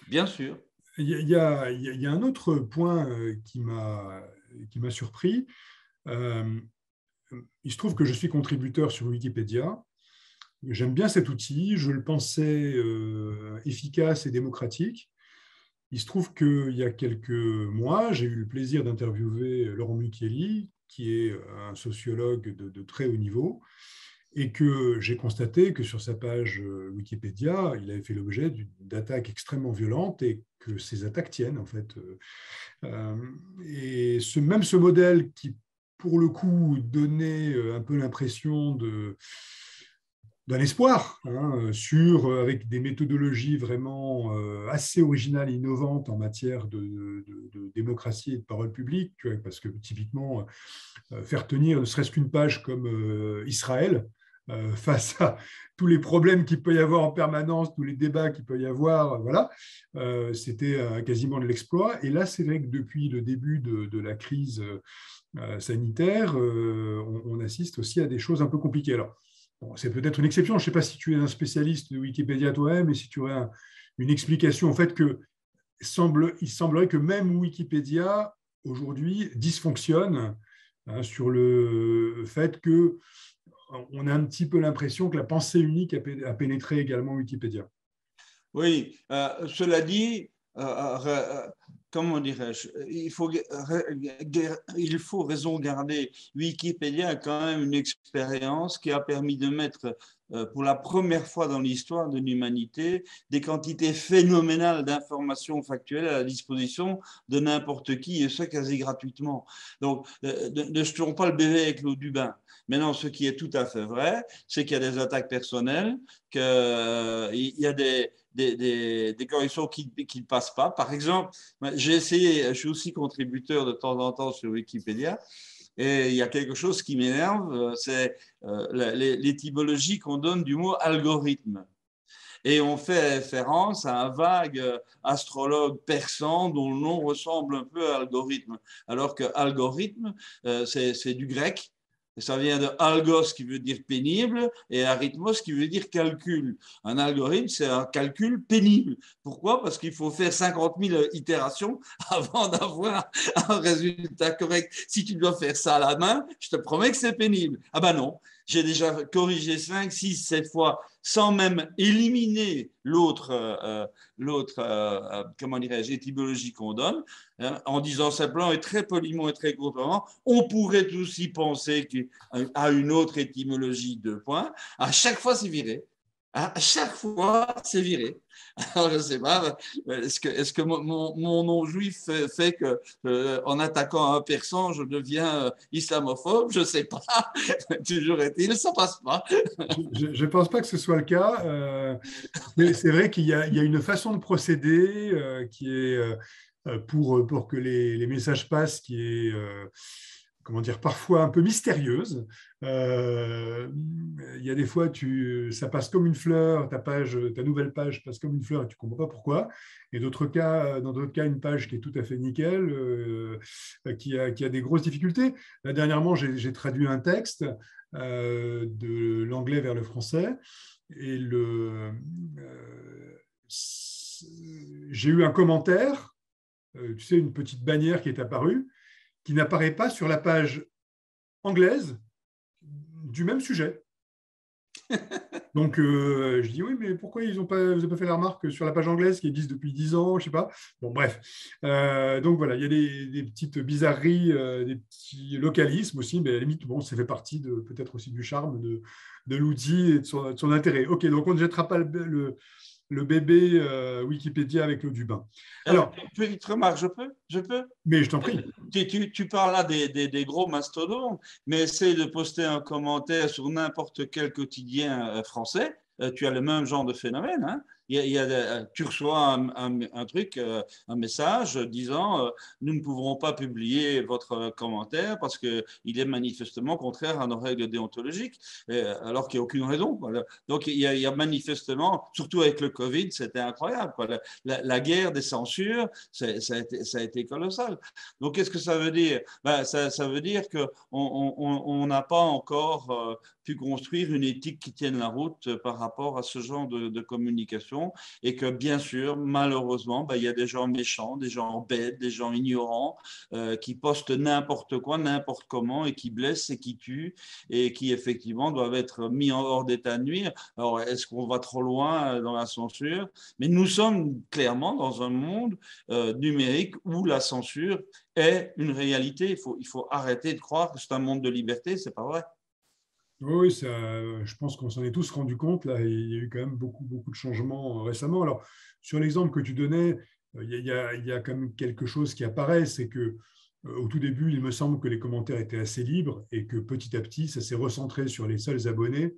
bien sûr. il y a un autre point qui m'a surpris. Euh, il se trouve que je suis contributeur sur Wikipédia. J'aime bien cet outil, je le pensais efficace et démocratique. Il se trouve qu'il y a quelques mois, j'ai eu le plaisir d'interviewer Laurent Mucchielli, qui est un sociologue de très haut niveau, et que j'ai constaté que sur sa page Wikipédia, il avait fait l'objet d'attaques extrêmement violentes et que ces attaques tiennent en fait. Et même ce modèle qui, pour le coup, donnait un peu l'impression d'un espoir avec des méthodologies vraiment assez originales et innovantes en matière de démocratie et de parole publique, tu vois, parce que typiquement, faire tenir ne serait-ce qu'une page comme Israël, face à tous les problèmes qu'il peut y avoir en permanence, tous les débats qu'il peut y avoir, voilà, c'était quasiment de l'exploit. Et là, c'est vrai que depuis le début de la crise sanitaire, on assiste aussi à des choses un peu compliquées. Alors, bon, c'est peut-être une exception. Je ne sais pas si tu es un spécialiste de Wikipédia toi-même, et si tu aurais une explication en fait que il semblerait que même Wikipédia aujourd'hui dysfonctionne sur le fait que on a un petit peu l'impression que la pensée unique a pénétré également Wikipédia. Oui, cela dit, comment dirais-je, il faut raison garder. Wikipédia a quand même une expérience qui a permis de mettre, pour la première fois dans l'histoire de l'humanité, des quantités phénoménales d'informations factuelles à la disposition de n'importe qui, et ce quasi gratuitement. Donc, ne jetons pas le bébé avec l'eau du bain. Maintenant, ce qui est tout à fait vrai, c'est qu'il y a des attaques personnelles, qu'il y a des corrections qui ne passent pas. Par exemple, j'ai essayé, je suis aussi contributeur de temps en temps sur Wikipédia, et il y a quelque chose qui m'énerve, c'est l'étymologie qu'on donne du mot algorithme. Et on fait référence à un vague astrologue persan dont le nom ressemble un peu à algorithme, alors que algorithme, c'est du grec. Ça vient de algos qui veut dire pénible et arithmos qui veut dire calcul. Un algorithme, c'est un calcul pénible. Pourquoi? Parce qu'il faut faire 50 000 itérations avant d'avoir un résultat correct. Si tu dois faire ça à la main, je te promets que c'est pénible. Ah ben non, j'ai déjà corrigé 5, 6, 7 fois sans même éliminer l'autre, comment dirais-je, étymologie qu'on donne, en disant simplement et très poliment et très courtement, on pourrait aussi penser à une autre étymologie, 2 points. À chaque fois, c'est viré. À chaque fois, c'est viré. Alors, je ne sais pas, est-ce que mon nom juif fait que, en attaquant un persan, je deviens islamophobe? Je ne sais pas. Toujours est-il, ça ne passe pas. Je ne pense pas que ce soit le cas. Mais c'est vrai il y a une façon de procéder qui est pour que les messages passent, qui est comment dire, parfois un peu mystérieuse. Il y a des fois, ça passe comme une fleur, ta nouvelle page passe comme une fleur et tu ne comprends pas pourquoi. Et dans d'autres cas, une page qui est tout à fait nickel, qui a des grosses difficultés. Là, dernièrement, j'ai traduit un texte de l'anglais vers le français. Et j'ai eu un commentaire, tu sais, une petite bannière qui est apparue, qui n'apparaît pas sur la page anglaise du même sujet. Donc, je dis oui, mais pourquoi vous n'avez pas fait la remarque sur la page anglaise qui existe depuis 10 ans, je ne sais pas. Bon, bref. Donc voilà, il y a des petites bizarreries, des petits localismes aussi, mais à la limite, bon, ça fait partie peut-être aussi du charme de l'outil et de son intérêt. Ok, donc on ne jettera pas le bébé Wikipédia avec l'eau du bain. Alors, petite remarque, je peux. Mais je t'en prie. Tu parles là des gros mastodontes, mais essaye de poster un commentaire sur n'importe quel quotidien français. Tu as le même genre de phénomène. Hein. Tu reçois un truc, un message disant nous ne pourrons pas publier votre commentaire parce qu'il est manifestement contraire à nos règles déontologiques, alors qu'il n'y a aucune raison. Voilà. Donc il y a manifestement, surtout avec le Covid, c'était incroyable. Quoi. La guerre des censures, ça a été colossal. Donc qu'est-ce que ça veut dire? Ben, ça veut dire qu'on n'a pas encore pu construire une éthique qui tienne la route par rapport à ce genre de communication l'information et que, bien sûr, malheureusement, il y a des gens méchants, des gens bêtes, des gens ignorants qui postent n'importe quoi, n'importe comment et qui blessent et qui tuent et qui, effectivement, doivent être mis en hors d'état de nuire. Alors, est-ce qu'on va trop loin dans la censure? Mais nous sommes clairement dans un monde numérique où la censure est une réalité. Il faut arrêter de croire que c'est un monde de liberté, c'est pas vrai. Oui, ça, je pense qu'on s'en est tous rendu compte. Là, il y a eu quand même beaucoup, beaucoup de changements récemment. Alors, sur l'exemple que tu donnais, il y a quand même quelque chose qui apparaît, c'est que au tout début, il me semble que les commentaires étaient assez libres et que petit à petit, ça s'est recentré sur les seuls abonnés.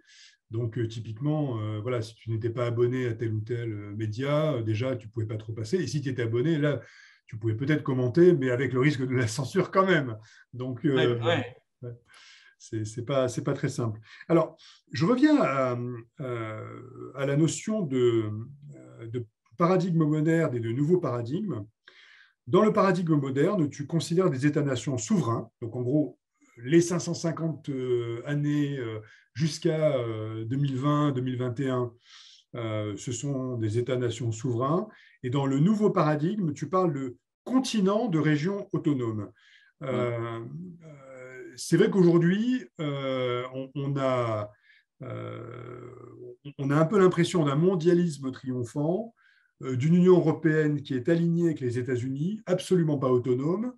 Donc, typiquement, voilà, si tu n'étais pas abonné à tel ou tel média, déjà, tu ne pouvais pas trop passer. Et si tu étais abonné, là, tu pouvais peut-être commenter, mais avec le risque de la censure quand même. Donc, Ouais, ouais. ouais, c'est pas très simple. Alors, je reviens à la notion de paradigme moderne et de nouveau paradigme. Dans le paradigme moderne, tu considères des États-nations souverains, donc en gros, les 550 années jusqu'à 2020-2021, ce sont des États-nations souverains. Et dans le nouveau paradigme, tu parles de continent de régions autonomes. Ouais. C'est vrai qu'aujourd'hui, on a un peu l'impression d'un mondialisme triomphant, d'une Union européenne qui est alignée avec les États-Unis, absolument pas autonome.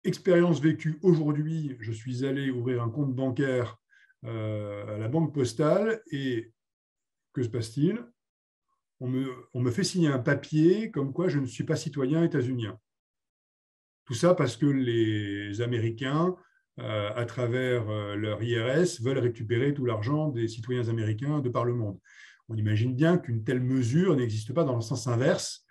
Expérience vécue aujourd'hui, je suis allé ouvrir un compte bancaire à la banque postale et que se passe-t-il? On me fait signer un papier comme quoi je ne suis pas citoyen états-unien. Tout ça parce que les Américains, à travers leur IRS, veulent récupérer tout l'argent des citoyens américains de par le monde. On imagine bien qu'une telle mesure n'existe pas dans le sens inverse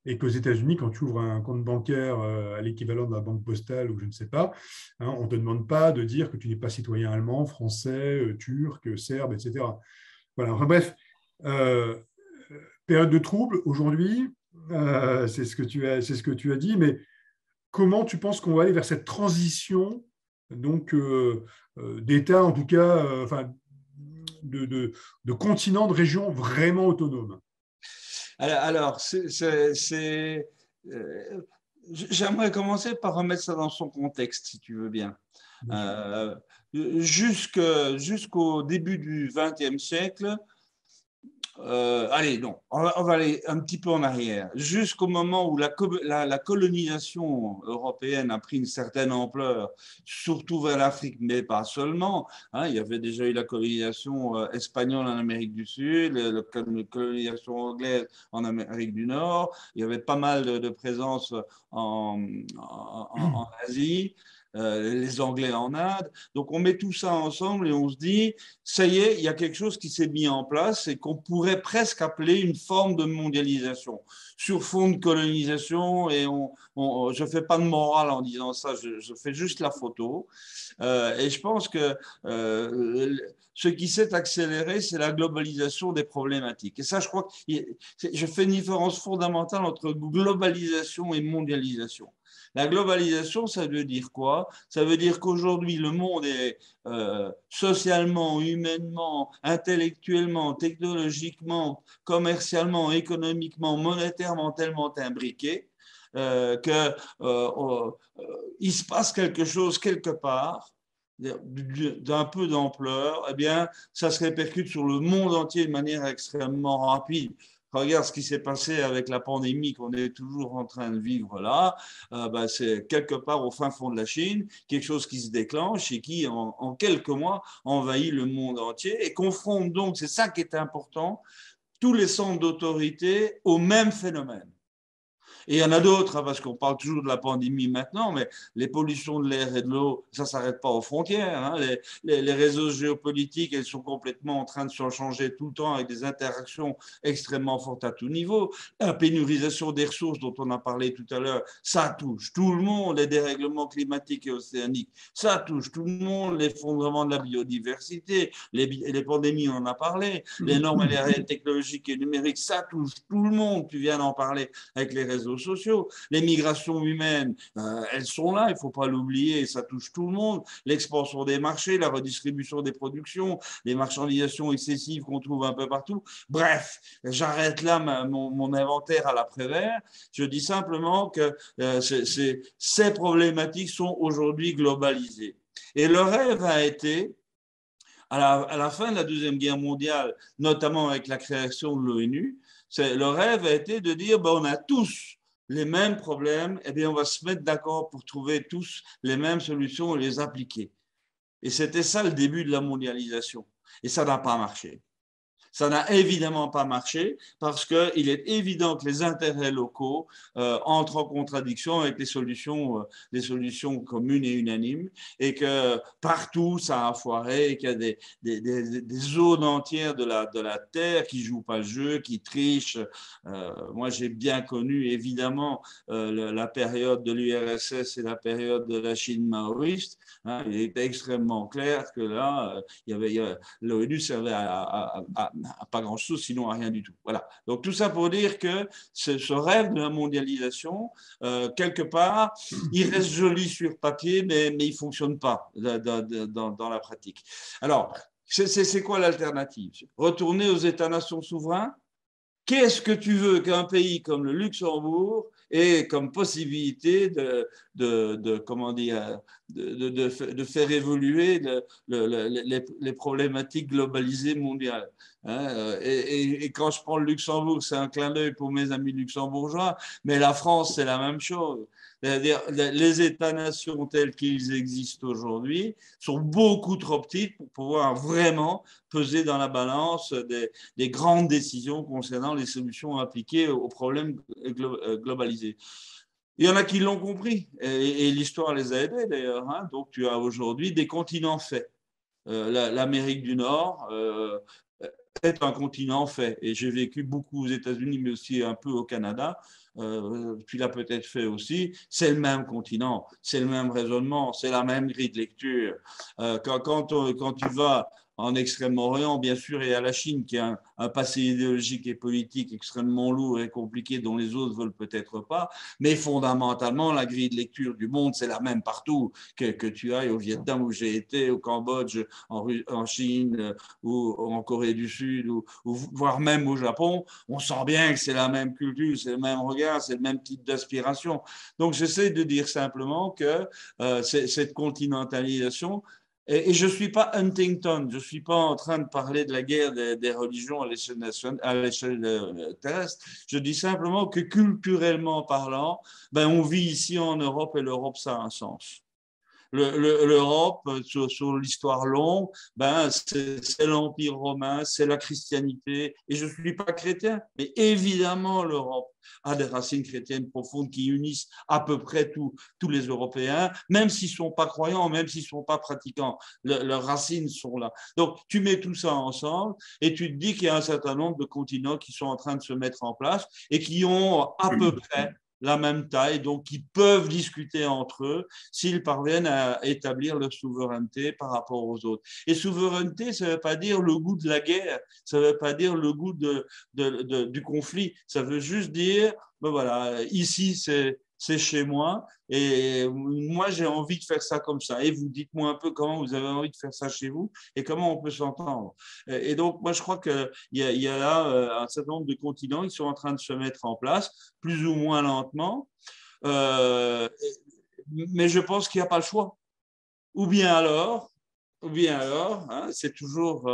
et qu'aux États-Unis, quand tu ouvres un compte bancaire à l'équivalent de la banque postale ou je ne sais pas, hein, on ne te demande pas de dire que tu n'es pas citoyen allemand, français, turc, serbe, etc. Voilà. Enfin, bref, euh, période de trouble aujourd'hui, c'est ce que tu as dit, mais comment tu penses qu'on va aller vers cette transition donc d'État, en tout cas, enfin, de continent, de région vraiment autonome? Alors, j'aimerais commencer par remettre ça dans son contexte, si tu veux bien. Bien sûr. Euh, Jusqu'au début du XXe siècle, allez, non, on va aller un petit peu en arrière, jusqu'au moment où la colonisation européenne a pris une certaine ampleur, surtout vers l'Afrique, mais pas seulement. Hein, il y avait déjà eu la colonisation espagnole en Amérique du Sud, la colonisation anglaise en Amérique du Nord, il y avait pas mal de présence en Asie. Les Anglais en Inde. Donc on met tout ça ensemble et on se dit, ça y est, il y a quelque chose qui s'est mis en place et qu'on pourrait presque appeler une forme de mondialisation sur fond de colonisation. Et je ne fais pas de morale en disant ça, je fais juste la photo. Et je pense que ce qui s'est accéléré, c'est la globalisation des problématiques. Et ça, je crois que je fais une différence fondamentale entre globalisation et mondialisation. La globalisation, ça veut dire quoi? Ça veut dire qu'aujourd'hui, le monde est socialement, humainement, intellectuellement, technologiquement, commercialement, économiquement, monétairement tellement imbriqué qu'il se passe quelque chose quelque part d'un peu d'ampleur, eh bien, ça se répercute sur le monde entier de manière extrêmement rapide. Regarde ce qui s'est passé avec la pandémie qu'on est toujours en train de vivre là. C'est quelque part au fin fond de la Chine, quelque chose qui se déclenche et qui, en quelques mois, envahit le monde entier et confronte donc, c'est ça qui est important, tous les centres d'autorité au même phénomène. Et il y en a d'autres, hein, parce qu'on parle toujours de la pandémie maintenant, mais les pollutions de l'air et de l'eau, ça ne s'arrête pas aux frontières. Hein. Les réseaux géopolitiques, elles sont complètement en train de se changer tout le temps avec des interactions extrêmement fortes à tout niveau. La pénurisation des ressources dont on a parlé tout à l'heure, ça touche tout le monde. Les dérèglements climatiques et océaniques, ça touche tout le monde. L'effondrement de la biodiversité, les pandémies, on en a parlé. Les normes et les technologiques et numériques, ça touche tout le monde. Tu viens d'en parler avec les réseaux réseaux sociaux. Les migrations humaines, elles sont là, il ne faut pas l'oublier, ça touche tout le monde. L'expansion des marchés, la redistribution des productions, les marchandisations excessives qu'on trouve un peu partout. Bref, j'arrête là mon inventaire à l'après-vert. Je dis simplement que ces problématiques sont aujourd'hui globalisées. Et le rêve a été, à la fin de la Deuxième Guerre mondiale, notamment avec la création de l'ONU, le rêve a été de dire on a tous les mêmes problèmes, et bien on va se mettre d'accord pour trouver tous les mêmes solutions et les appliquer. Et c'était ça le début de la mondialisation. Et ça n'a pas marché. Ça n'a évidemment pas marché parce qu'il est évident que les intérêts locaux entrent en contradiction avec les solutions communes et unanimes et que partout ça a foiré et qu'il y a des zones entières de la Terre qui ne jouent pas le jeu, qui trichent. Moi, j'ai bien connu évidemment la période de l'URSS et la période de la Chine maoïste. Hein, il était extrêmement clair que là, l'ONU servait à pas grand-chose, sinon à rien du tout. Voilà. Donc tout ça pour dire que ce rêve de la mondialisation, quelque part, il reste joli sur papier, mais il ne fonctionne pas dans la pratique. Alors, c'est quoi l'alternative? Retourner aux États-nations souverains? Qu'est-ce que tu veux qu'un pays comme le Luxembourg ait comme possibilité comment dire, de faire évoluer les problématiques globalisées mondiales, hein? Et quand je prends le Luxembourg, c'est un clin d'œil pour mes amis luxembourgeois, mais la France, c'est la même chose. C'est-à-dire, les États-nations tels qu'ils existent aujourd'hui sont beaucoup trop petits pour pouvoir vraiment peser dans la balance des grandes décisions concernant les solutions appliquées aux problèmes globalisés. Il y en a qui l'ont compris et l'histoire les a aidés d'ailleurs. Hein. Donc tu as aujourd'hui des continents faits. L'Amérique du Nord est un continent fait. Et j'ai vécu beaucoup aux États-Unis, mais aussi un peu au Canada. Tu l'as peut-être fait aussi. C'est le même continent, c'est le même raisonnement, c'est la même grille de lecture. Quand tu vas en Extrême-Orient, bien sûr, et à la Chine, qui a un passé idéologique et politique extrêmement lourd et compliqué, dont les autres ne veulent peut-être pas, mais fondamentalement, la grille de lecture du monde, c'est la même partout, que tu ailles au Vietnam où j'ai été, au Cambodge, en Chine, ou en Corée du Sud, ou voire même au Japon, on sent bien que c'est la même culture, c'est le même regard, c'est le même type d'aspiration. Donc, j'essaie de dire simplement que cette continentalisation, et je ne suis pas Huntington, je ne suis pas en train de parler de la guerre des religions à l'échelle terrestre. Je dis simplement que culturellement parlant, on vit ici en Europe et l'Europe, ça a un sens. L'Europe, sur l'histoire longue, c'est l'Empire romain, c'est la christianité. Et je ne suis pas chrétien, mais évidemment, l'Europe a des racines chrétiennes profondes qui unissent à peu près tous les Européens, même s'ils ne sont pas croyants, même s'ils ne sont pas pratiquants. Leurs racines sont là. Donc, tu mets tout ça ensemble et tu te dis qu'il y a un certain nombre de continents qui sont en train de se mettre en place et qui ont à peu près la même taille, donc qui peuvent discuter entre eux s'ils parviennent à établir leur souveraineté par rapport aux autres. Et souveraineté, ça ne veut pas dire le goût de la guerre, ça ne veut pas dire le goût du conflit, ça veut juste dire, voilà, ici c'est chez moi et moi j'ai envie de faire ça comme ça. Et vous dites-moi un peu comment vous avez envie de faire ça chez vous et comment on peut s'entendre. Et donc moi je crois qu'il y a là un certain nombre de continents qui sont en train de se mettre en place, plus ou moins lentement, mais je pense qu'il n'y a pas le choix. Ou bien alors, hein, c'est toujours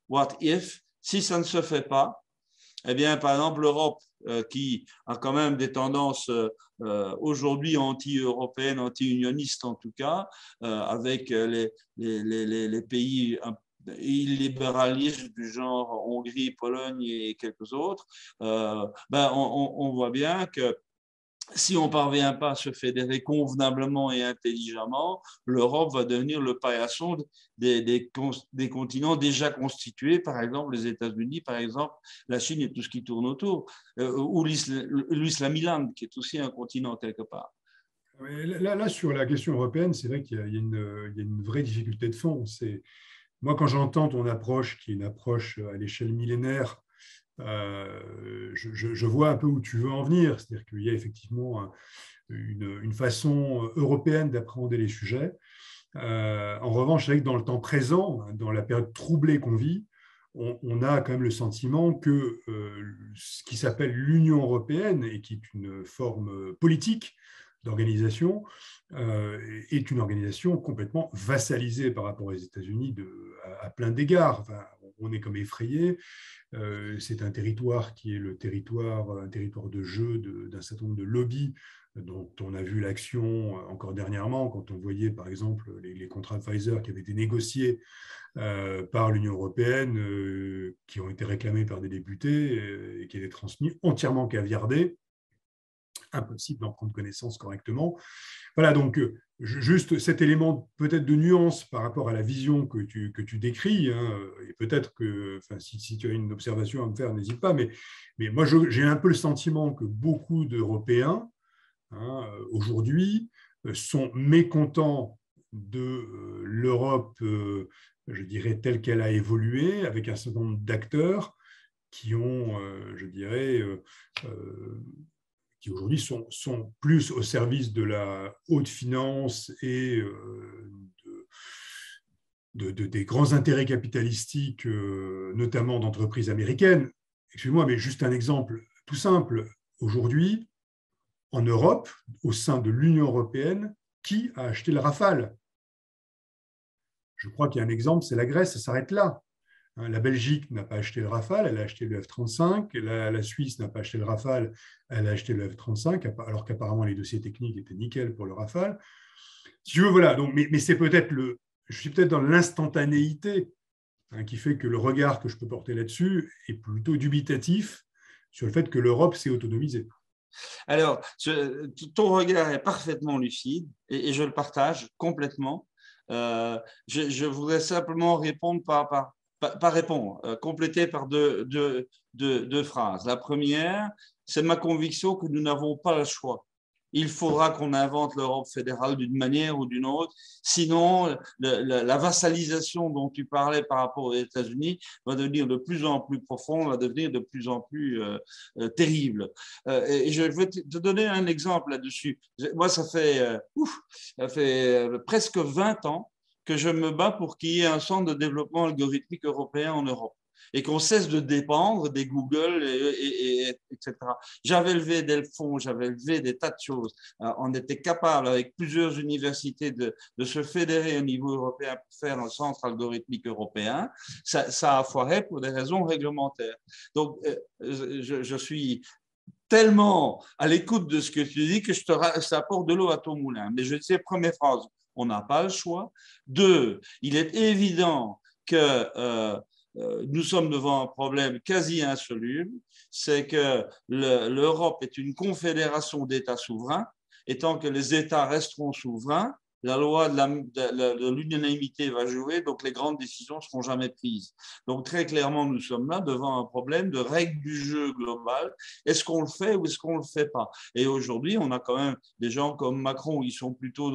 what if, si ça ne se fait pas, eh bien, par exemple, l'Europe, qui a quand même des tendances aujourd'hui anti-européennes, anti-unionistes en tout cas, avec les pays illibéralistes du genre Hongrie, Pologne et quelques autres, on voit bien que si on ne parvient pas à se fédérer convenablement et intelligemment, l'Europe va devenir le paillasson des continents déjà constitués, par exemple les États-Unis, par exemple la Chine et tout ce qui tourne autour, ou l'Islamiland, qui est aussi un continent quelque part. Là, sur la question européenne, c'est vrai qu'il y a une vraie difficulté de fond. Moi, quand j'entends ton approche, qui est une approche à l'échelle millénaire, je vois un peu où tu veux en venir, c'est-à-dire qu'il y a effectivement une façon européenne d'appréhender les sujets. En revanche, c'est vrai que dans le temps présent, dans la période troublée qu'on vit, on a quand même le sentiment que ce qui s'appelle l'Union européenne, et qui est une forme politique d'organisation, est une organisation complètement vassalisée par rapport aux États-Unis à plein d'égards. Enfin, on est comme effrayé. C'est un territoire qui est un territoire de jeu d'un certain nombre de lobbies dont on a vu l'action encore dernièrement, quand on voyait par exemple les contrats Pfizer qui avaient été négociés par l'Union européenne, qui ont été réclamés par des députés et qui étaient transmis entièrement caviardés. Impossible d'en prendre connaissance correctement. Voilà, donc juste cet élément peut-être de nuance par rapport à la vision que tu décris, hein, et peut-être que, enfin, si tu as une observation à me faire, n'hésite pas, mais moi j'ai un peu le sentiment que beaucoup d'Européens, hein, aujourd'hui, sont mécontents de l'Europe, je dirais, telle qu'elle a évolué, avec un certain nombre d'acteurs qui ont, je dirais, qui aujourd'hui sont plus au service de la haute finance et des grands intérêts capitalistiques, notamment d'entreprises américaines. Excusez-moi, mais juste un exemple tout simple. Aujourd'hui, en Europe, au sein de l'Union européenne, qui a acheté le Rafale? Je crois qu'il y a un exemple, c'est la Grèce, ça s'arrête là. La Belgique n'a pas acheté le Rafale, elle a acheté le F-35. La Suisse n'a pas acheté le Rafale, elle a acheté le F-35, alors qu'apparemment les dossiers techniques étaient nickel pour le Rafale. Si tu veux, voilà. Donc, mais c'est peut-être je suis peut-être dans l'instantanéité, hein, qui fait que le regard que je peux porter là-dessus est plutôt dubitatif sur le fait que l'Europe s'est autonomisée. Alors, ton regard est parfaitement lucide et je le partage complètement. Je voudrais simplement répondre pas répondre, compléter par deux phrases. La première, c'est ma conviction que nous n'avons pas le choix. Il faudra qu'on invente l'Europe fédérale d'une manière ou d'une autre. Sinon, la vassalisation dont tu parlais par rapport aux États-Unis va devenir de plus en plus profonde, va devenir de plus en plus terrible. Et je vais te donner un exemple là-dessus. Moi, ça fait presque 20 ans que je me bats pour qu'il y ait un centre de développement algorithmique européen en Europe et qu'on cesse de dépendre des Google, etc. J'avais levé des fonds, j'avais levé des tas de choses. On était capable, avec plusieurs universités, de se fédérer au niveau européen pour faire un centre algorithmique européen. Ça a foiré pour des raisons réglementaires. Donc, je suis tellement à l'écoute de ce que tu dis que ça apporte de l'eau à ton moulin. Mais je dis, première phrase, on n'a pas le choix. Deux, il est évident que nous sommes devant un problème quasi insoluble, c'est que l'Europe est une confédération d'États souverains, et tant que les États resteront souverains, la loi de l'unanimité va jouer, donc les grandes décisions ne seront jamais prises. Donc très clairement, nous sommes là devant un problème de règle du jeu global. Est-ce qu'on le fait ou est-ce qu'on ne le fait pas? Et aujourd'hui, on a quand même des gens comme Macron, ils sont plutôt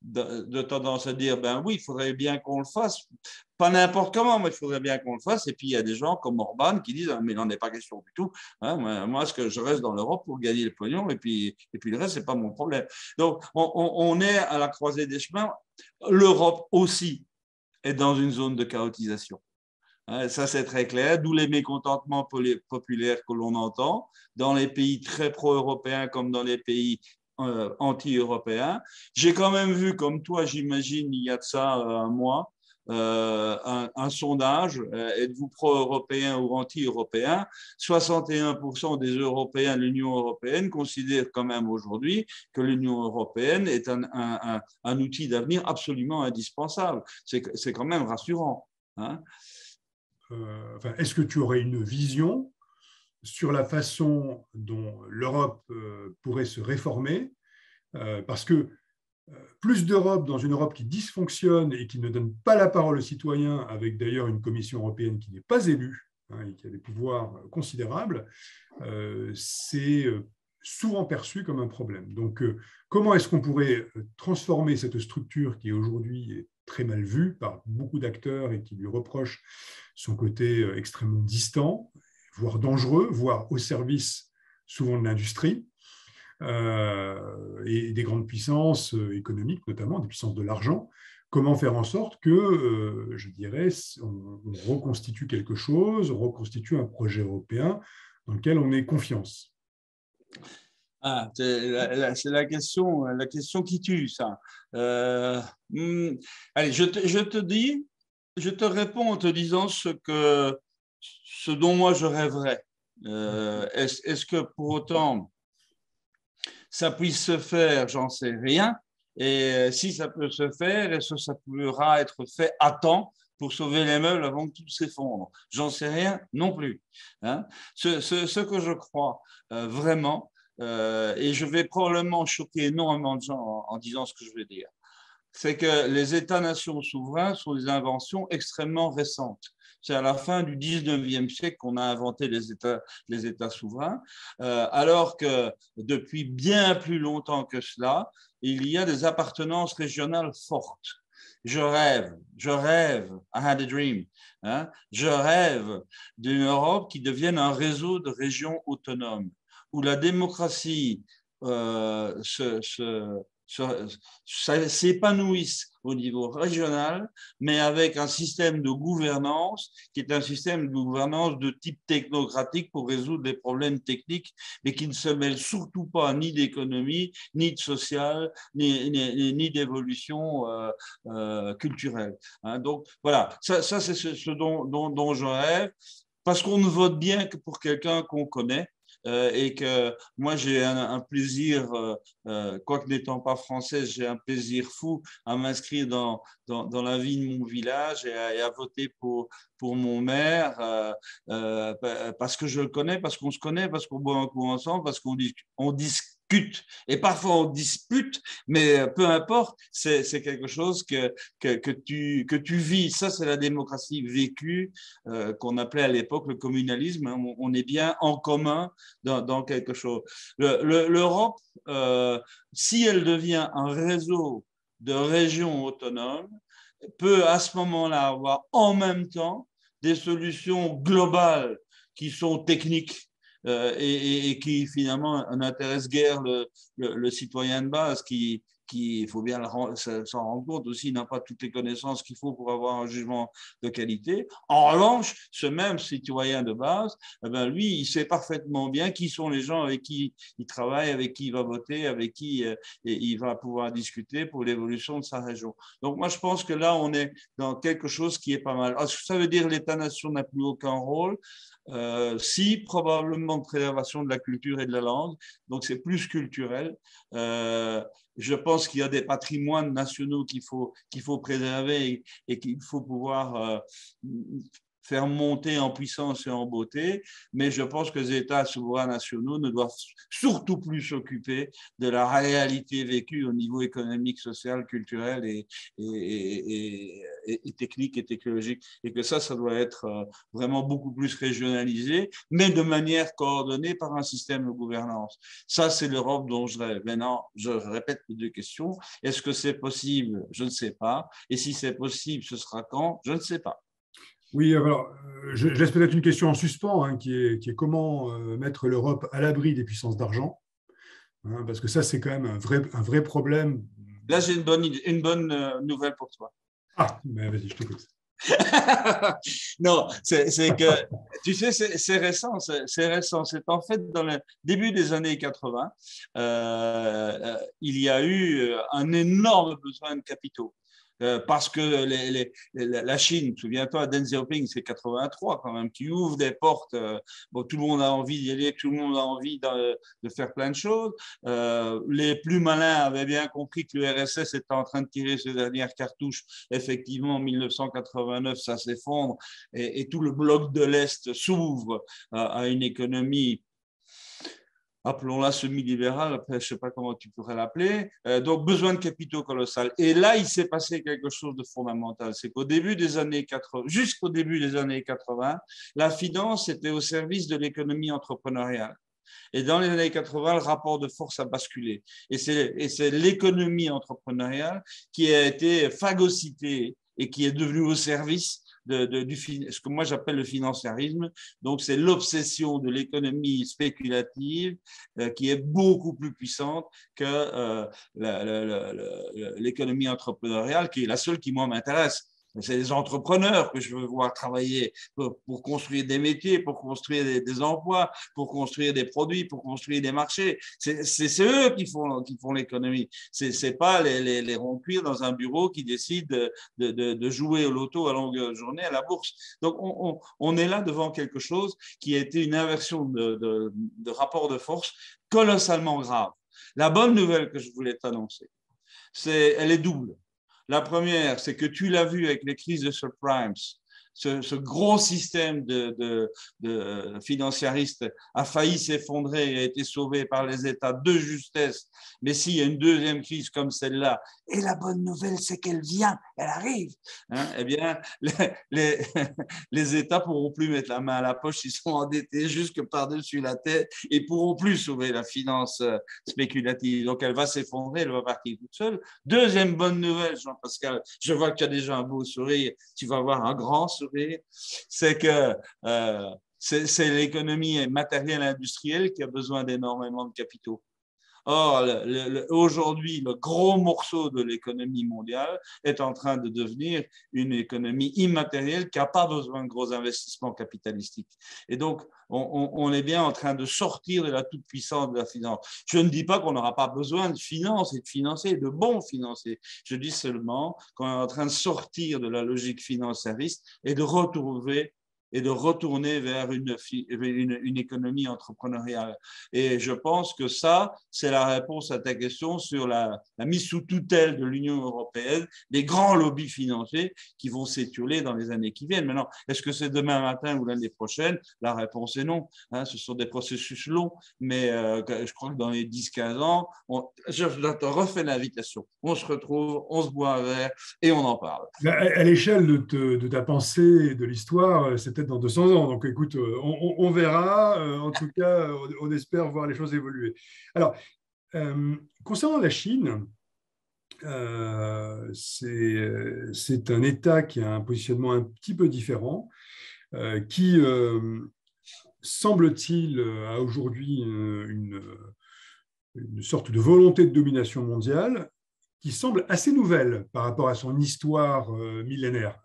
de tendance à dire, ben oui, il faudrait bien qu'on le fasse. Pas n'importe comment, mais il faudrait bien qu'on le fasse. Et puis, il y a des gens comme Orban qui disent, mais il n'en est pas question du tout. Hein, moi, ce que je reste dans l'Europe pour gagner le pognon, et puis le reste, ce n'est pas mon problème. Donc, on est à la croisée des chemins. L'Europe aussi est dans une zone de chaotisation. Ça, c'est très clair, d'où les mécontentements populaires que l'on entend dans les pays très pro-européens comme dans les pays anti-européens. J'ai quand même vu, comme toi, j'imagine, il y a de ça un mois, un sondage, êtes-vous pro-européen ou anti-européen? 61% des Européens de l'Union européenne considèrent quand même aujourd'hui que l'Union européenne est un outil d'avenir absolument indispensable. C'est quand même rassurant. Hein? Est-ce que tu aurais une vision sur la façon dont l'Europe pourrait se réformer? Parce que plus d'Europe dans une Europe qui dysfonctionne et qui ne donne pas la parole aux citoyens, avec d'ailleurs une Commission européenne qui n'est pas élue, hein, et qui a des pouvoirs considérables, c'est souvent perçu comme un problème. Donc, comment est-ce qu'on pourrait transformer cette structure qui aujourd'hui est très mal vue par beaucoup d'acteurs et qui lui reprochent son côté extrêmement distant, voire dangereux, voire au service souvent de l'industrie et des grandes puissances économiques, notamment des puissances de l'argent. Comment faire en sorte que, je dirais, on reconstitue quelque chose, on reconstitue un projet européen dans lequel on ait confiance? Ah, c'est la question qui tue, ça. Allez, je te réponds en te disant ce dont moi je rêverais. Est-ce que pour autant ça puisse se faire? J'en sais rien. Et si ça peut se faire, est-ce que ça pourra être fait à temps pour sauver les meubles avant que tout s'effondre? J'en sais rien non plus. Hein. Ce que je crois vraiment, et je vais probablement choquer énormément de gens en disant ce que je vais dire, c'est que les États-nations souverains sont des inventions extrêmement récentes. C'est à la fin du 19e siècle qu'on a inventé les États souverains, alors que depuis bien plus longtemps que cela, il y a des appartenances régionales fortes. Je rêve, I had a dream, hein, je rêve d'une Europe qui devienne un réseau de régions autonomes, où la démocratie s'épanouissent au niveau régional, mais avec un système de gouvernance qui est un système de gouvernance de type technocratique pour résoudre des problèmes techniques, mais qui ne se mêle surtout pas ni d'économie, ni de social, ni d'évolution culturelle. Hein, donc voilà, ça c'est ce dont je rêve, parce qu'on ne vote bien que pour quelqu'un qu'on connaît. Et que moi j'ai un plaisir, quoique n'étant pas française, j'ai un plaisir fou à m'inscrire dans la vie de mon village et à voter pour mon maire parce que je le connais, parce qu'on se connaît, parce qu'on boit un coup ensemble, parce qu'on discute. Et parfois on dispute, mais peu importe, c'est quelque chose que tu vis. Ça, c'est la démocratie vécue qu'on appelait à l'époque le communalisme. On est bien en commun dans quelque chose. L'Europe, si elle devient un réseau de régions autonomes, peut à ce moment-là avoir en même temps des solutions globales qui sont techniques et qui finalement n'intéressent guère le citoyen de base qui, il faut bien s'en rendre compte aussi, n'a pas toutes les connaissances qu'il faut pour avoir un jugement de qualité. En revanche, ce même citoyen de base, eh ben, lui, il sait parfaitement bien qui sont les gens avec qui il travaille, avec qui il va voter, avec qui il va pouvoir discuter pour l'évolution de sa région. Donc moi, je pense que là, on est dans quelque chose qui est pas mal. Est-ce que ça veut dire que l'État-nation n'a plus aucun rôle? Si, probablement de préservation de la culture et de la langue, donc c'est plus culturel. Je pense qu'il y a des patrimoines nationaux qu'il faut préserver et qu'il faut pouvoir faire monter en puissance et en beauté, mais je pense que les États souverains nationaux ne doivent surtout plus s'occuper de la réalité vécue au niveau économique, social, culturel et technique et technologique, et que ça doit être vraiment beaucoup plus régionalisé, mais de manière coordonnée par un système de gouvernance. Ça, c'est l'Europe dont je rêve. Maintenant, je répète les deux questions. Est-ce que c'est possible? Je ne sais pas. Et si c'est possible, ce sera quand? Je ne sais pas. Oui, alors, je laisse peut-être une question en suspens, hein, qui est comment mettre l'Europe à l'abri des puissances d'argent, hein, parce que ça, c'est quand même un vrai problème. Là, j'ai une bonne nouvelle pour toi. Ah, mais vas-y, je t'écoute. Non, c'est que, tu sais, c'est récent. C'est récent. C'est en fait dans le début des années 80, il y a eu un énorme besoin de capitaux. Parce que la Chine, souviens-toi, Deng Xiaoping, c'est 83 quand même, qui ouvre des portes. Bon, tout le monde a envie d'y aller, tout le monde a envie de faire plein de choses. Les plus malins avaient bien compris que l'URSS était en train de tirer ses dernières cartouches. Effectivement, en 1989, ça s'effondre et tout le bloc de l'Est s'ouvre à une économie, appelons-la semi-libérale, après je ne sais pas comment tu pourrais l'appeler, donc besoin de capitaux colossal. Et là, il s'est passé quelque chose de fondamental, c'est qu'au début des années 80, jusqu'au début des années 80, la finance était au service de l'économie entrepreneuriale. Et dans les années 80, le rapport de force a basculé. Et c'est l'économie entrepreneuriale qui a été phagocytée et qui est devenue au service ce que moi j'appelle le financiarisme. Donc, c'est l'obsession de l'économie spéculative qui est beaucoup plus puissante que l'économie entrepreneuriale, qui est la seule qui, moi, m'intéresse. C'est les entrepreneurs que je veux voir travailler pour construire des métiers, pour construire des emplois, pour construire des produits, pour construire des marchés. C'est eux qui font l'économie. C'est pas les ronds-cuirs dans un bureau qui décident de jouer au loto à longue journée à la bourse. Donc, on est là devant quelque chose qui a été une inversion de rapport de force colossalement grave. La bonne nouvelle que je voulais t'annoncer, elle est double. La première, c'est que tu l'as vu avec les crises de subprimes. Ce gros système de financiaristes a failli s'effondrer et a été sauvé par les États de justesse. Mais s'il y a une deuxième crise comme celle-là, et la bonne nouvelle, c'est qu'elle vient, elle arrive, eh bien, les États ne pourront plus mettre la main à la poche, ils sont endettés jusque par-dessus la tête et ne pourront plus sauver la finance spéculative. Donc, elle va s'effondrer, elle va partir toute seule. Deuxième bonne nouvelle, Jean-Pascal, je vois que tu as déjà un beau sourire, tu vas avoir un grand sourire, c'est que c'est l'économie matérielle industrielle qui a besoin d'énormément de capitaux. Or, aujourd'hui, le gros morceau de l'économie mondiale est en train de devenir une économie immatérielle qui n'a pas besoin de gros investissements capitalistiques. Et donc, on est bien en train de sortir de la toute-puissance de la finance. Je ne dis pas qu'on n'aura pas besoin de finances et de financiers, de bons financiers. Je dis seulement qu'on est en train de sortir de la logique financiariste et de retourner vers une économie entrepreneuriale. Et je pense que ça, c'est la réponse à ta question sur la mise sous tutelle de l'Union européenne des grands lobbies financiers qui vont s'étioler dans les années qui viennent. Maintenant, est-ce que c'est demain matin ou l'année prochaine? La réponse est non. Ce sont des processus longs, mais je crois que dans les 10-15 ans, je te refais l'invitation. On se retrouve, on se boit un verre et on en parle. À l'échelle de ta pensée et de l'histoire, c'est peut-être dans 200 ans. Donc, écoute, on verra. En tout cas, on espère voir les choses évoluer. Alors, concernant la Chine, c'est un État qui a un positionnement un petit peu différent, qui, semble-t-il, a aujourd'hui une sorte de volonté de domination mondiale qui semble assez nouvelle par rapport à son histoire millénaire.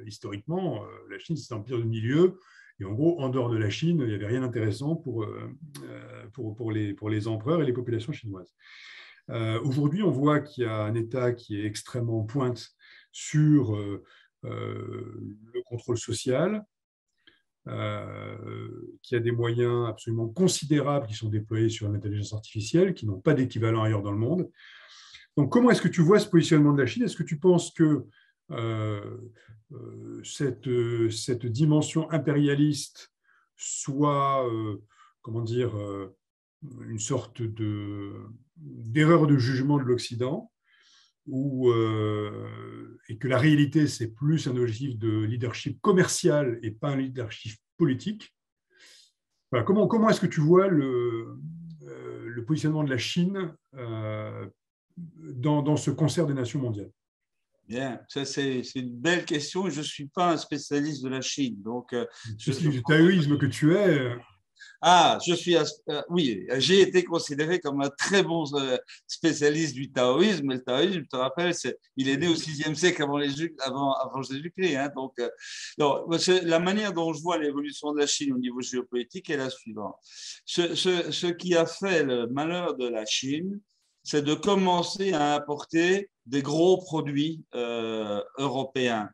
Historiquement, la Chine, c'est un empire de milieu, et en gros, en dehors de la Chine, il n'y avait rien d'intéressant pour les empereurs et les populations chinoises. Aujourd'hui, on voit qu'il y a un État qui est extrêmement pointe sur le contrôle social, qui a des moyens absolument considérables qui sont déployés sur l'intelligence artificielle, qui n'ont pas d'équivalent ailleurs dans le monde. Donc, comment est-ce que tu vois ce positionnement de la Chine? Est-ce que tu penses que cette dimension impérialiste soit, comment dire, une sorte d'erreur de jugement de l'Occident, et que la réalité, c'est plus un objectif de leadership commercial et pas un leadership politique? Voilà, comment est-ce que tu vois le positionnement de la Chine dans ce concert des nations mondiales? Bien, ça c'est une belle question. Je ne suis pas un spécialiste de la Chine. Donc, le taoïsme que tu es. Oui, j'ai été considéré comme un très bon spécialiste du taoïsme. Le taoïsme, je te rappelle, il est né au 6e siècle avant Jésus-Christ. Donc, la manière dont je vois l'évolution de la Chine au niveau géopolitique est la suivante. Ce qui a fait le malheur de la Chine, c'est de commencer à importer des gros produits européens.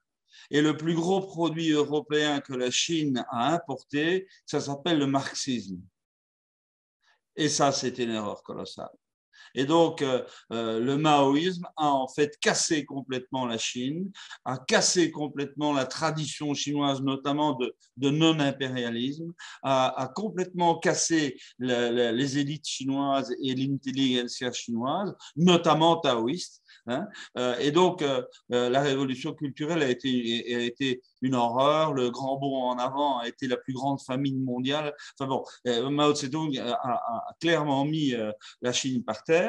Et le plus gros produit européen que la Chine a importé, ça s'appelle le marxisme. Et ça, c'était une erreur colossale. Et donc, le maoïsme a en fait cassé complètement la Chine, a cassé complètement la tradition chinoise, notamment de non-impérialisme, a complètement cassé les élites chinoises et l'intelligentsia chinoise, notamment taoïste. Et donc, la révolution culturelle a été une horreur. Le grand bond en avant a été la plus grande famine mondiale. Enfin bon, Mao Zedong a clairement mis la Chine par terre.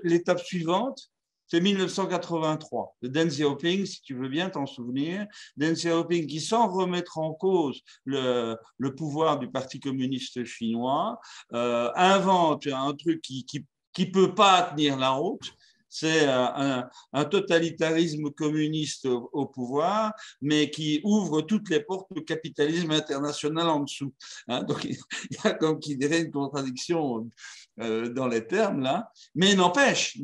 L'étape suivante, c'est 1983. De Deng Xiaoping, si tu veux bien t'en souvenir. Deng Xiaoping qui, sans remettre en cause le pouvoir du Parti communiste chinois, invente un truc qui peut pas tenir la route. C'est un totalitarisme communiste au pouvoir, mais qui ouvre toutes les portes au capitalisme international en dessous. Hein, donc, il y a comme qui dirait une contradiction dans les termes là. Mais n'empêche,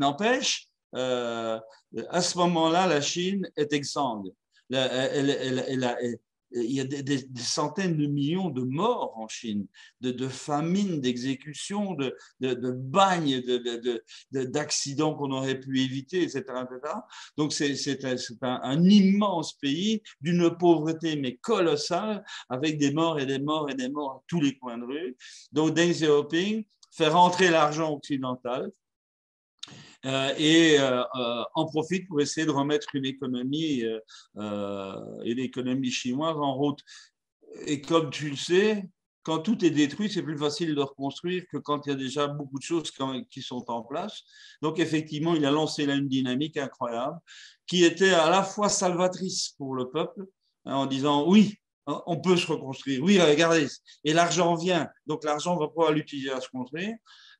à ce moment-là, la Chine est exsangue. Il y a des centaines de millions de morts en Chine, de famines, d'exécutions, de bagnes, d'accidents qu'on aurait pu éviter, etc. etc. Donc, c'est un immense pays d'une pauvreté mais colossale, avec des morts et des morts et des morts à tous les coins de rue. Donc, Deng Xiaoping fait rentrer l'argent occidental, et en profite pour essayer de remettre une économie chinoise en route. Et comme tu le sais, quand tout est détruit, c'est plus facile de reconstruire que quand il y a déjà beaucoup de choses qui sont en place. Donc effectivement, il a lancé là une dynamique incroyable qui était à la fois salvatrice pour le peuple, hein, en disant oui, on peut se reconstruire. Oui, regardez, et l'argent vient. Donc l'argent, on va pouvoir l'utiliser à se construire.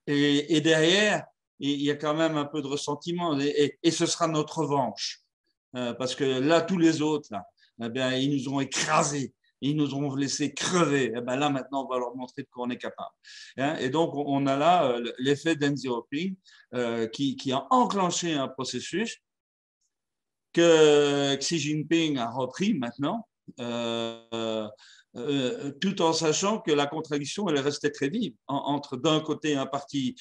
Et derrière, il y a quand même un peu de ressentiment, et ce sera notre revanche. Parce que là, tous les autres, là, eh bien, ils nous ont écrasés, ils nous ont laissé crever. Eh bien, là, maintenant, on va leur montrer de quoi on est capable. Hein, et donc, on a là l'effet Deng Xiaoping qui a enclenché un processus que Xi Jinping a repris maintenant. Tout en sachant que la contradiction, elle restait très vive entre, d'un côté, un parti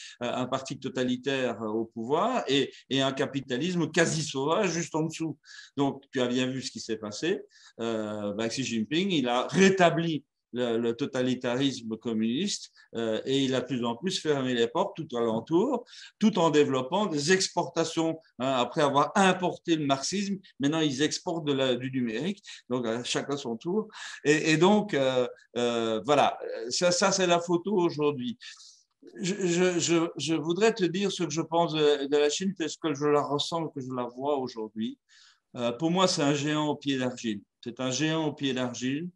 totalitaire au pouvoir et un capitalisme quasi sauvage juste en dessous. Donc, tu as bien vu ce qui s'est passé. Xi Jinping, il a rétabli le totalitarisme communiste et il a de plus en plus fermé les portes tout alentour, tout en développant des exportations. Hein, après avoir importé le marxisme, maintenant ils exportent du numérique, donc chacun son tour. Et donc, voilà, ça c'est la photo aujourd'hui. Je voudrais te dire ce que je pense de la Chine, tel que je la ressens, que je la vois aujourd'hui. Pour moi, c'est un géant au pied d'argile. C'est un géant au pied d'argile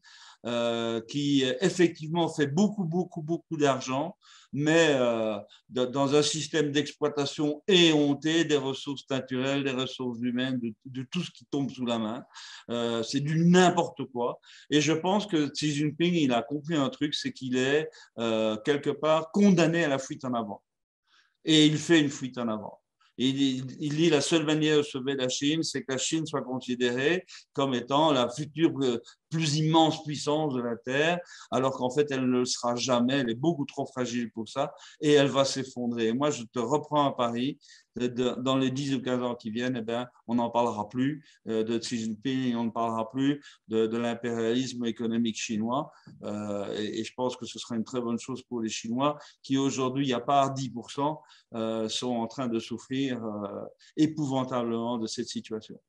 qui effectivement fait beaucoup d'argent, mais dans un système d'exploitation éhonté des ressources naturelles, des ressources humaines, de tout ce qui tombe sous la main. C'est du n'importe quoi. Et je pense que Xi Jinping, il a compris un truc, c'est qu'il est quelque part condamné à la fuite en avant. Et il fait une fuite en avant. Il dit la seule manière de sauver la Chine, c'est que la Chine soit considérée comme étant la future plus immense puissance de la Terre, alors qu'en fait, elle ne le sera jamais, elle est beaucoup trop fragile pour ça, et elle va s'effondrer. Moi, je te reprends à Paris, dans les 10 ou 15 ans qui viennent, eh bien, on n'en parlera plus de Xi Jinping, on ne parlera plus de l'impérialisme économique chinois, et je pense que ce sera une très bonne chose pour les Chinois, qui aujourd'hui, à part 10%, sont en train de souffrir épouvantablement de cette situation.